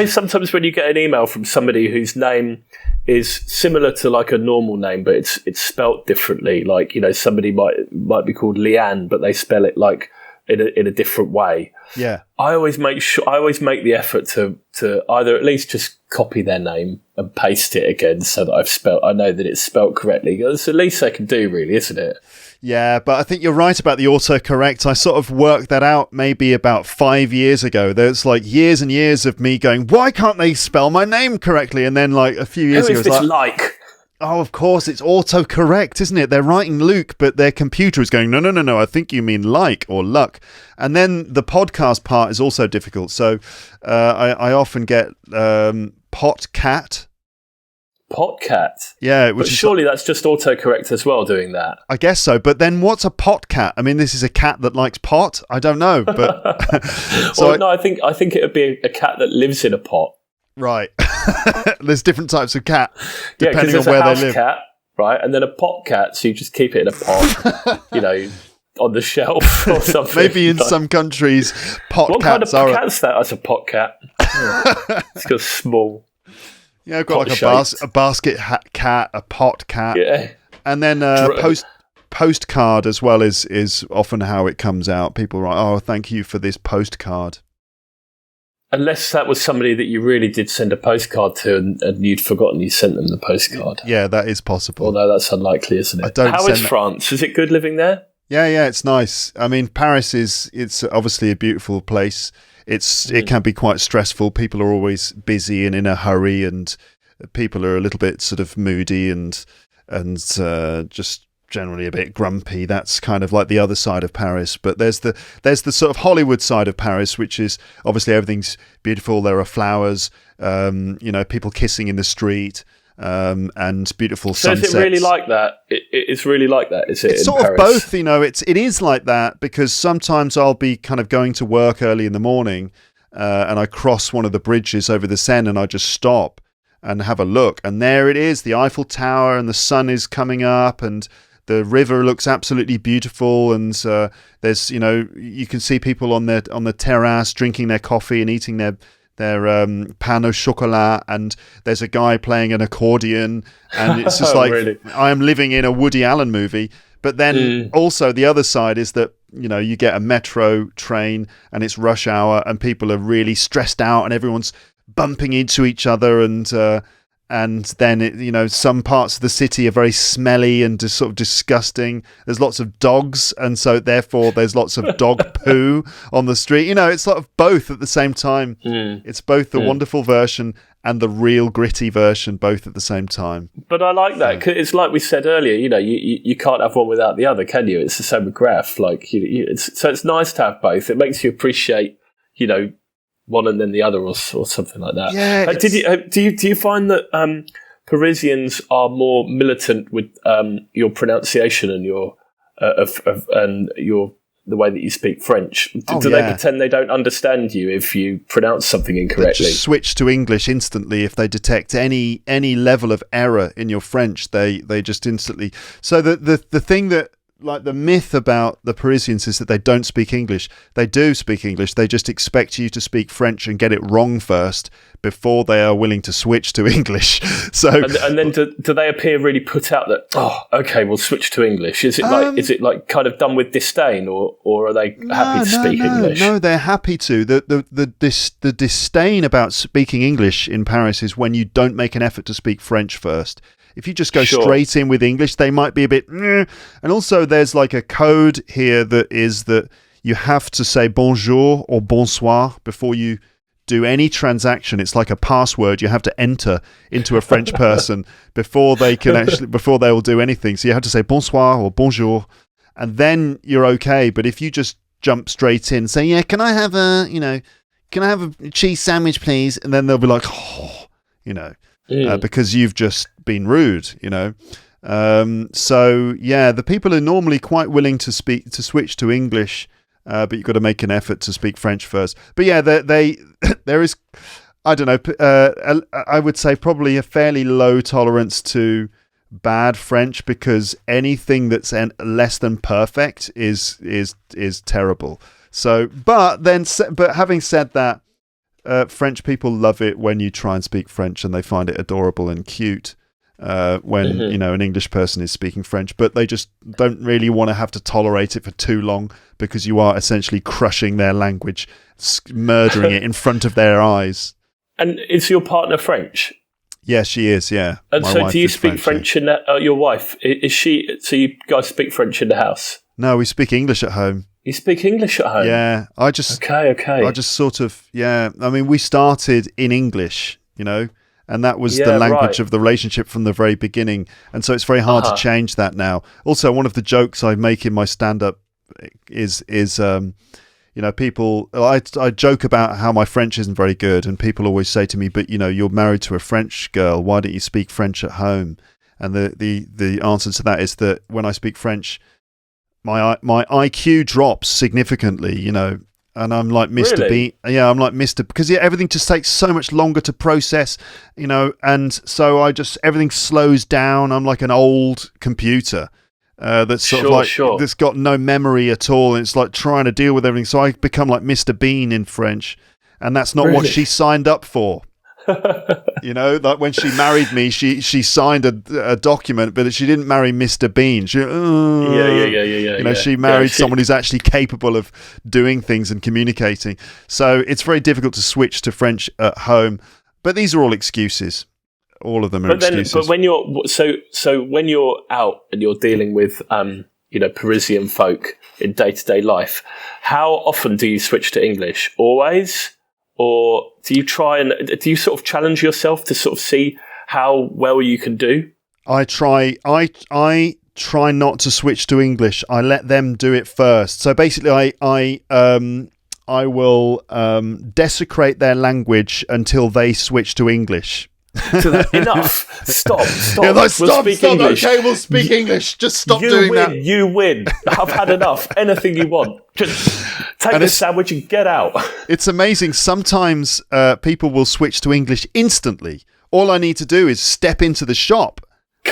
Sometimes when you get an email from somebody whose name is similar to like a normal name, but it's spelt differently. Like, somebody might be called Leanne, but they spell it like in a different way. Yeah. I always make the effort to either at least just copy their name and paste it again so that I know that it's spelt correctly. That's the least I can do, really, isn't it? Yeah, but I think you're right about the autocorrect. I sort of worked that out maybe about 5 years ago. There's like years and years of me going, why can't they spell my name correctly? And then like a few years ago, it's like... Oh, of course, it's autocorrect, isn't it? They're writing Luke, but their computer is going, no, I think you mean like or luck. And then the podcast part is also difficult. So I often get potcat. Potcat? Yeah. But surely that's just autocorrect as well, doing that. I guess so. But then what's a potcat? I mean, this is a cat that likes pot? I don't know. But I think it would be a cat that lives in a pot. Right. There's different types of cat depending on there's where a house they live. Cat, right? And then a pot cat, so you just keep it in a pot, on the shelf or something. Maybe in some countries, pot what cats kind of are... cat's that? That's a pot cat. It's got small. Yeah, I've got like a basket cat, a pot cat. Yeah. And then postcard as well is often how it comes out. People write, "Oh, thank you for this postcard." Unless that was somebody that you really did send a postcard to and you'd forgotten you sent them the postcard. Yeah, that is possible. Although that's unlikely, isn't it? How is France? Is it good living there? Yeah, it's nice. I mean, Paris it's obviously a beautiful place. It can be quite stressful. People are always busy and in a hurry, and people are a little bit sort of moody and just generally a bit grumpy. That's kind of like the other side of Paris. But there's the sort of Hollywood side of Paris, which is obviously everything's beautiful. There are flowers, people kissing in the street, and beautiful sunsets. Is it really like that? It's really like that, is it? It's sort of both, it is like that, because sometimes I'll be kind of going to work early in the morning, and I cross one of the bridges over the Seine, and I just stop and have a look, and there it is, the Eiffel Tower, and the sun is coming up, and the river looks absolutely beautiful, and there's you can see people on the terrace drinking their coffee and eating their pain au chocolat, and there's a guy playing an accordion, and it's just like really? I am living in a Woody Allen movie. But then also the other side is that you get a metro train and it's rush hour and people are really stressed out and everyone's bumping into each other, and then some parts of the city are very smelly and just sort of disgusting. There's lots of dogs, and so therefore there's lots of dog poo on the street. It's sort of both at the same time. It's both the wonderful version and the real gritty version, both at the same time. But I like that, 'cause it's like we said earlier. You can't have one without the other, can you? It's the same with Graff. Like so it's nice to have both. It makes you appreciate one and then the other, or something like that. Yeah. Do you find that Parisians are more militant with your pronunciation and your the way that you speak French? Do they pretend they don't understand you if you pronounce something incorrectly? They just switch to English instantly if they detect any level of error in your French. They just instantly. So the thing that, like, the myth about the Parisians is that they don't speak English. They do speak English. They just expect you to speak French and get it wrong first before they are willing to switch to English. So, and then do they appear really put out that, okay, we'll switch to English? Is it like kind of done with disdain, or are they happy to speak English? No, they're happy to. The disdain about speaking English in Paris is when you don't make an effort to speak French first. If you just go straight in with English, they might be a bit... And also there's like a code here that is that you have to say bonjour or bonsoir before you do any transaction. It's like a password you have to enter into a French person before they will do anything. So you have to say bonsoir or bonjour, and then you're okay. But if you just jump straight in, say, can I have a cheese sandwich, please? And then they'll be like, because you've just been rude, So the people are normally quite willing to switch to English, but you've got to make an effort to speak French first. But there is, I don't know, I would say probably a fairly low tolerance to bad French, because anything that's less than perfect is terrible. So, but having said that, French people love it when you try and speak French, and they find it adorable and cute when an English person is speaking French, but they just don't really want to have to tolerate it for too long, because you are essentially crushing their language, murdering it in front of their eyes. And is your partner French? Yeah, she is, yeah. And so do you speak French in your wife? Is she? So you guys speak French in the house? No, we speak English at home. You speak English at home? Yeah, I just sort of, I mean, we started in English, and that was the language of the relationship from the very beginning. And so it's very hard to change that now. Also, one of the jokes I make in my stand-up is people, I joke about how my French isn't very good, and people always say to me, but, you're married to a French girl, why don't you speak French at home? And the answer to that is that when I speak French, my IQ drops significantly, And I'm like Mr. Really? Bean. Yeah, I'm like Mr. Because everything just takes so much longer to process, and so everything slows down. I'm like an old computer that's sort of like that's got no memory at all, and it's like trying to deal with everything. So I become like Mr. Bean in French, and that's not what she signed up for. Like when she married me, she signed a document, but she didn't marry Mr. Bean. She married someone who's actually capable of doing things and communicating. So it's very difficult to switch to French at home. But these are all excuses. All of them are excuses. But when when you're out and you're dealing with Parisian folk in day-to-day life, how often do you switch to English? Always? Or do you sort of challenge yourself to sort of see how well you can do? I try not to switch to English. I let them do it first. So basically, I will desecrate their language until they switch to English. Enough. Stop. Yeah, stop. English. Okay, we'll speak English. Just stop doing that. You win. I've had enough. Anything you want. Just take the sandwich and get out. It's amazing. Sometimes people will switch to English instantly. All I need to do is step into the shop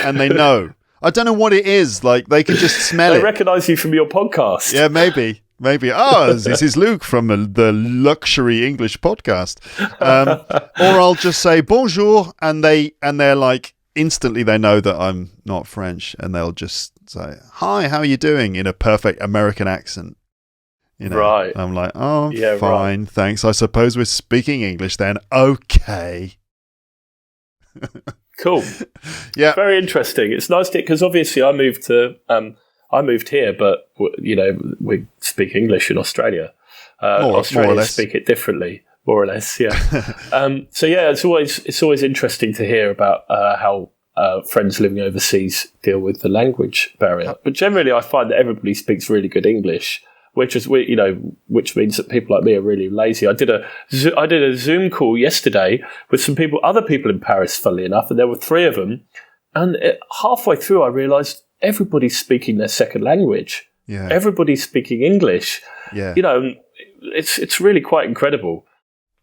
and they know. I don't know what it is. Like, they can just smell it. They recognise you from your podcast. Yeah, maybe. This is Luke from the Luxury English podcast. Or I'll just say bonjour, and they're like, instantly they know that I'm not French, and they'll just say, hi, how are you doing? In a perfect American accent. Right. I'm like, oh, yeah, fine, right. Thanks. I suppose we're speaking English then. Okay. Cool. Yeah. Very interesting. It's nice because obviously I moved here, but we speak English in Australia. Australians speak it differently, more or less. Yeah. So yeah, it's always interesting to hear about how friends living overseas deal with the language barrier. But generally, I find that everybody speaks really good English, which means that people like me are really lazy. I did a Zoom call yesterday with other people in Paris, funnily enough, and there were 3 of them. And halfway through, I realised everybody's speaking their second language. Yeah. Everybody's speaking English. Yeah. It's really quite incredible.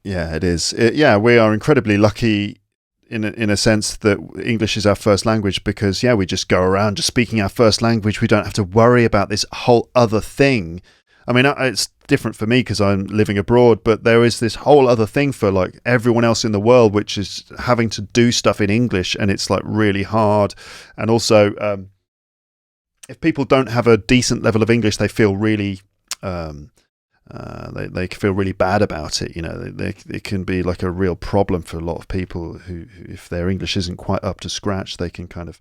Yeah, it is. We are incredibly lucky in a sense that English is our first language because, we just go around just speaking our first language. We don't have to worry about this whole other thing. I mean, it's different for me because I'm living abroad, but there is this whole other thing for like everyone else in the world, which is having to do stuff in English, and it's like really hard. And also, if people don't have a decent level of English, they feel really, they feel really bad about it. It can be like a real problem for a lot of people who, if their English isn't quite up to scratch, they can kind of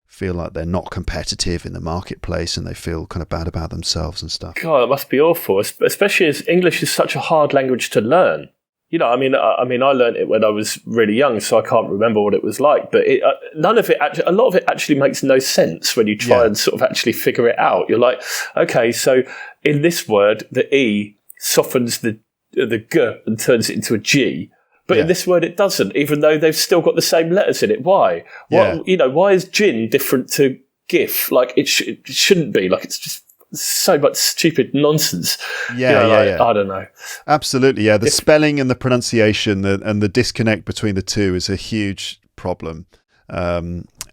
feel like they're not competitive in the marketplace, and they feel kind of bad about themselves and stuff. God, it must be awful, especially as English is such a hard language to learn. I learned it when I was really young, so I can't remember what it was like. But a lot of it actually makes no sense when you try and sort of actually figure it out. You're like, okay, so in this word, the E softens the G and turns it into a G. But in this word, it doesn't, even though they've still got the same letters in it. Why? Yeah. Why is gin different to GIF? Like, it shouldn't be. Like, it's just so much stupid nonsense. Yeah. I don't know. Absolutely, yeah. The spelling and the pronunciation and the disconnect between the two is a huge problem.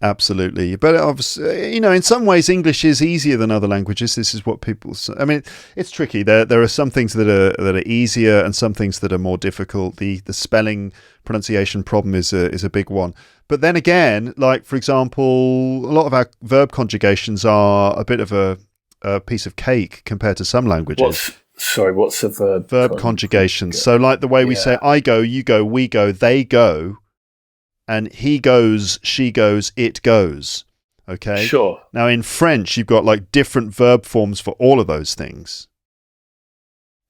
Absolutely. But obviously, in some ways, English is easier than other languages. This is what people say. I mean, it's tricky. There are some things that are easier and some things that are more difficult. The spelling pronunciation problem is a big one. But then again, like, for example, a lot of our verb conjugations are a bit of a piece of cake compared to some languages. What's a verb? Verb conjugation. So like the way we say I go, you go, we go, they go, and he goes, she goes, it goes. Okay? Sure. Now in French, you've got like different verb forms for all of those things.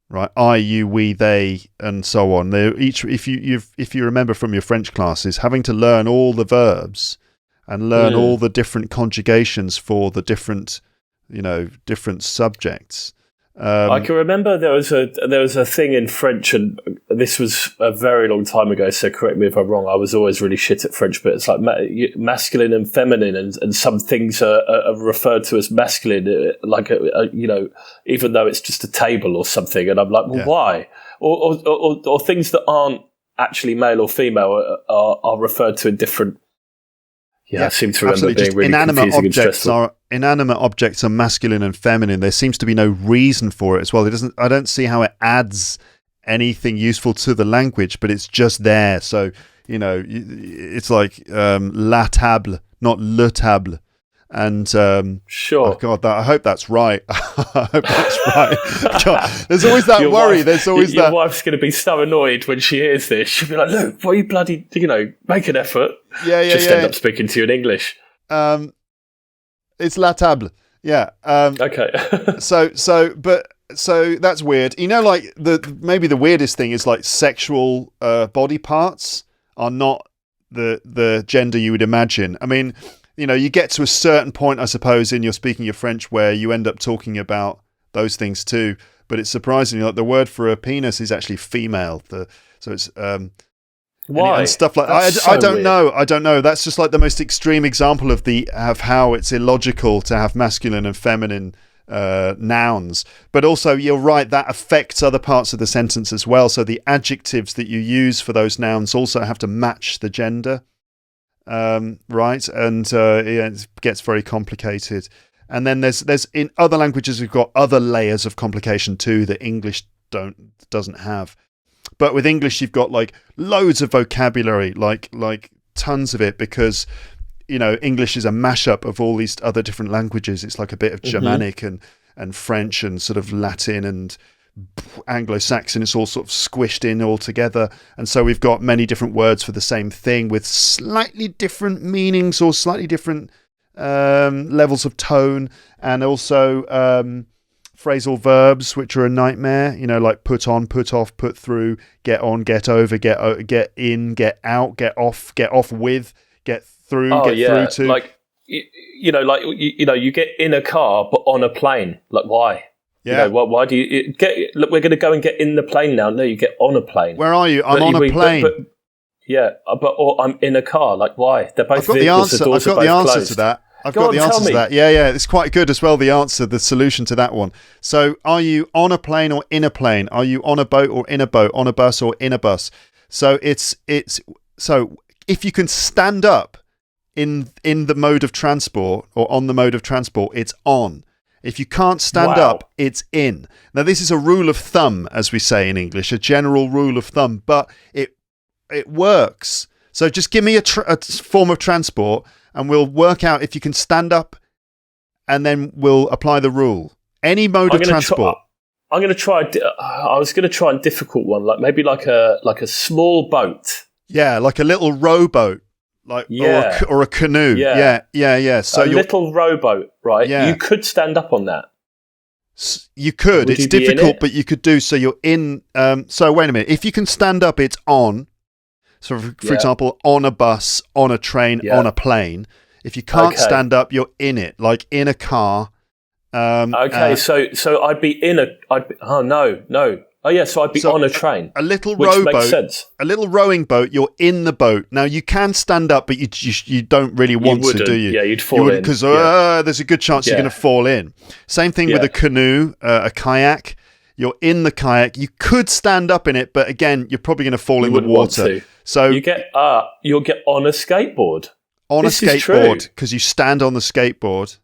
Right? I, you, we, they, and so on. They're each, if you remember from your French classes, having to learn all the verbs and learn all the different conjugations for the different subjects. I can remember there was a thing in French, and this was a very long time ago, so correct me if I'm wrong. I was always really shit at French, but it's like masculine and feminine, and some things are referred to as masculine, like even though it's just a table or something. And I'm like, well, why? Or things that aren't actually male or female are referred to in different. Yeah, I seem to remember being really confusing and stressful. Inanimate objects are masculine and feminine. There seems to be no reason for it as well. I don't see how it adds anything useful to the language, but it's just there. So, it's like la table, not le table. And sure. Oh God, I hope that's right. I hope that's right. God, there's always that worry. There's always your that. Your wife's going to be so annoyed when she hears this. She'll be like, "Look, why you bloody, make an effort." Just end up speaking to you in English. It's la table. Yeah. Okay. So that's weird. Like maybe the weirdest thing is like sexual body parts are not the gender you would imagine. I mean, you get to a certain point, I suppose, in your speaking your French where you end up talking about those things too. But it's surprising, like the word for a penis is actually female. So it's why and stuff like that. I don't know. I don't know. That's just like the most extreme example of how it's illogical to have masculine and feminine nouns. But also, you're right, that affects other parts of the sentence as well. So the adjectives that you use for those nouns also have to match the gender. Right, and it gets very complicated. And then there's in other languages we've got other layers of complication too that English doesn't have. But with English you've got like loads of vocabulary, like tons of it, because English is a mashup of all these other different languages. It's like a bit of Germanic and French and sort of Latin and Anglo-Saxon. It's all sort of squished in all together, and so we've got many different words for the same thing with slightly different meanings or slightly different levels of tone, and also phrasal verbs which are a nightmare, like put on, put off, put through, get on, get over, get in, get out, get off with, get through, through to. Like you get in a car but on a plane. Like why? Yeah. Why do you get? Look, we're going to go and get in the plane now. No, you get on a plane. Where are you? I'm on a plane. Or I'm in a car. Like why? They're both. I've got the answer. I've got the answer to that. I've got the answer to that. Yeah. It's quite good as well. The solution to that one. So, are you on a plane or in a plane? Are you on a boat or in a boat? On a bus or in a bus? So so if you can stand up in the mode of transport or on the mode of transport, it's on. If you can't stand up, it's in. Now, this is a rule of thumb, as we say in English, a general rule of thumb, but it works. So just give me a form of transport and we'll work out if you can stand up, and then we'll apply the rule. Any mode of transport. I'm going to try. I was going to try a difficult one, like maybe like a small boat. Yeah, like a little rowboat. Or a canoe. Yeah. So a little rowboat, right? Yeah. You could stand up on that. You could. It's difficult, but you could do. So you're in. So wait a minute. If you can stand up, it's on. So for example, on a bus, on a train, on a plane. If you can't stand up, you're in it, like in a car. So I'd be in a. No. Oh yeah, so I'd be on a train. A little which rowboat, makes sense. A little rowing boat. You're in the boat. Now you can stand up, but you don't really want to, do you? Yeah, you'd fall in because there's a good chance you're going to fall in. Same thing with a canoe, a kayak. You're in the kayak. You could stand up in it, but again, you're probably going to fall in the water. So you'll get on a skateboard. On a skateboard, because you stand on the skateboard.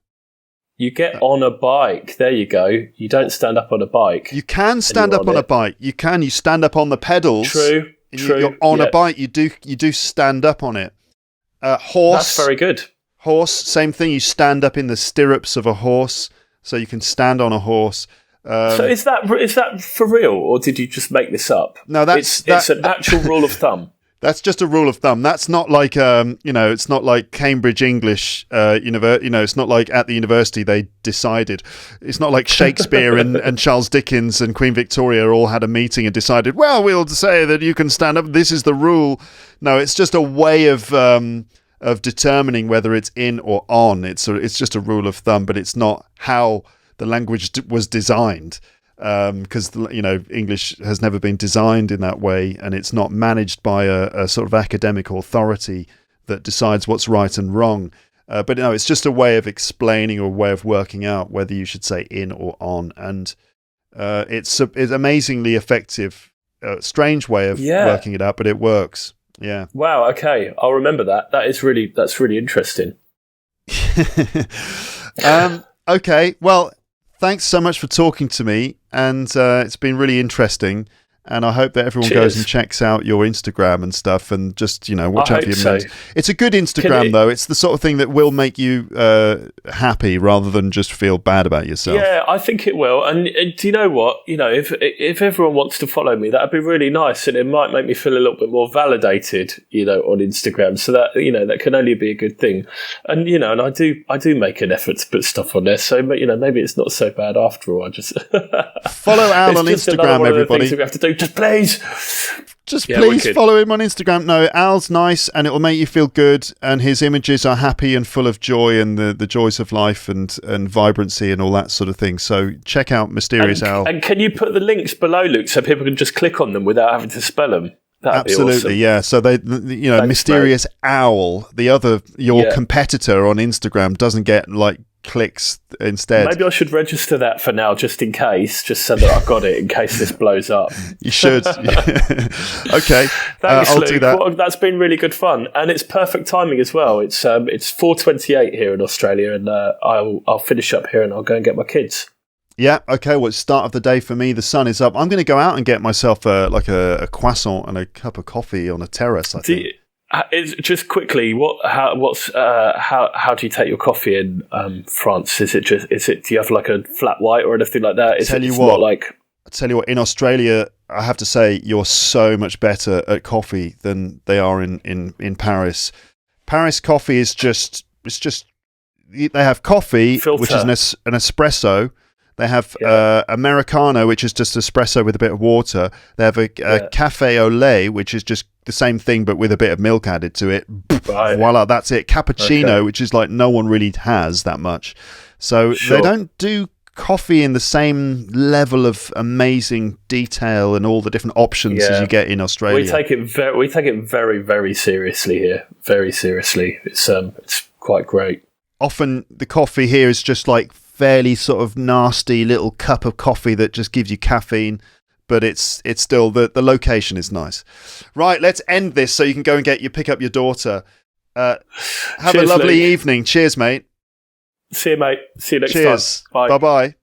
You get on a bike. There you go. You don't stand up on a bike. You can stand up on a bike. You stand up on the pedals. True. You're on a bike. You do stand up on it. Horse. That's very good. Horse. Same thing. You stand up in the stirrups of a horse, so you can stand on a horse. So is that for real, or did you just make this up? No, it's an actual rule of thumb. That's just a rule of thumb. That's not like it's not like Cambridge English it's not like at the university they decided. It's not like Shakespeare and Charles Dickens and Queen Victoria all had a meeting and decided, well, we'll say that you can stand up. This is the rule. No, it's just a way of determining whether it's in or on. It's just a rule of thumb, but it's not how the language was designed. because English has never been designed in that way, and it's not managed by a sort of academic authority that decides what's right and wrong. But no, it's just a way of explaining or a way of working out whether you should say in or on, and it's amazingly effective. Strange way of working it out, but it works. Yeah. Wow. Okay, I'll remember that. That's really interesting. Okay. Well, thanks so much for talking to me, and it's been really interesting. And I hope that everyone goes and checks out your Instagram and stuff, and just watch out for your memes. It's a good Instagram though. It's the sort of thing that will make you happy rather than just feel bad about yourself. Yeah, I think it will. And do you know what? If everyone wants to follow me, that'd be really nice, and it might make me feel a little bit more validated, on Instagram. So that that can only be a good thing. And and I do make an effort to put stuff on there. So maybe it's not so bad after all. I just follow Al on Instagram, everybody. We have to do. Just please follow him on Instagram. No, Al's nice, and it will make you feel good, and his images are happy and full of joy and the joys of life and vibrancy and all that sort of thing. So check out Mysterious Al. And can you put the links below, Luke, so people can just click on them without having to spell them? That'd Absolutely, be awesome. Yeah. So Thanks, Mysterious mate. Owl, your competitor on Instagram, doesn't get clicks instead. Maybe I should register that for now, just in case, just so that I've got it in case this blows up. You should. Okay, thanks, I'll Luke. do that. Well, that's been really good fun, and it's perfect timing as well. It's 4:28 here in Australia, and I'll finish up here and I'll go and get my kids. Yeah. Okay. Well, it's start of the day for me. The sun is up. I'm going to go out and get myself a croissant and a cup of coffee on a terrace. I think. Just quickly, how do you take your coffee in France? Do you have like a flat white or anything like that? I tell you what, in Australia, I have to say you're so much better at coffee than they are in Paris. Paris coffee is just they have coffee, Filter. Which is an espresso. They have Americano, which is just espresso with a bit of water. They have a cafe au lait, which is just the same thing but with a bit of milk added to it. Right. Voila, that's it. Cappuccino, which is like no one really has that much. So They don't do coffee in the same level of amazing detail and all the different options as you get in Australia. We take it very, very seriously here. Very seriously. It's quite great. Often the coffee here is just like fairly sort of nasty little cup of coffee that just gives you caffeine, but it's still the location is nice. Right, let's end this so you can go and pick up your daughter. Have a lovely evening. Cheers, mate. See you, mate. See you next time. Cheers. Bye. Bye-bye.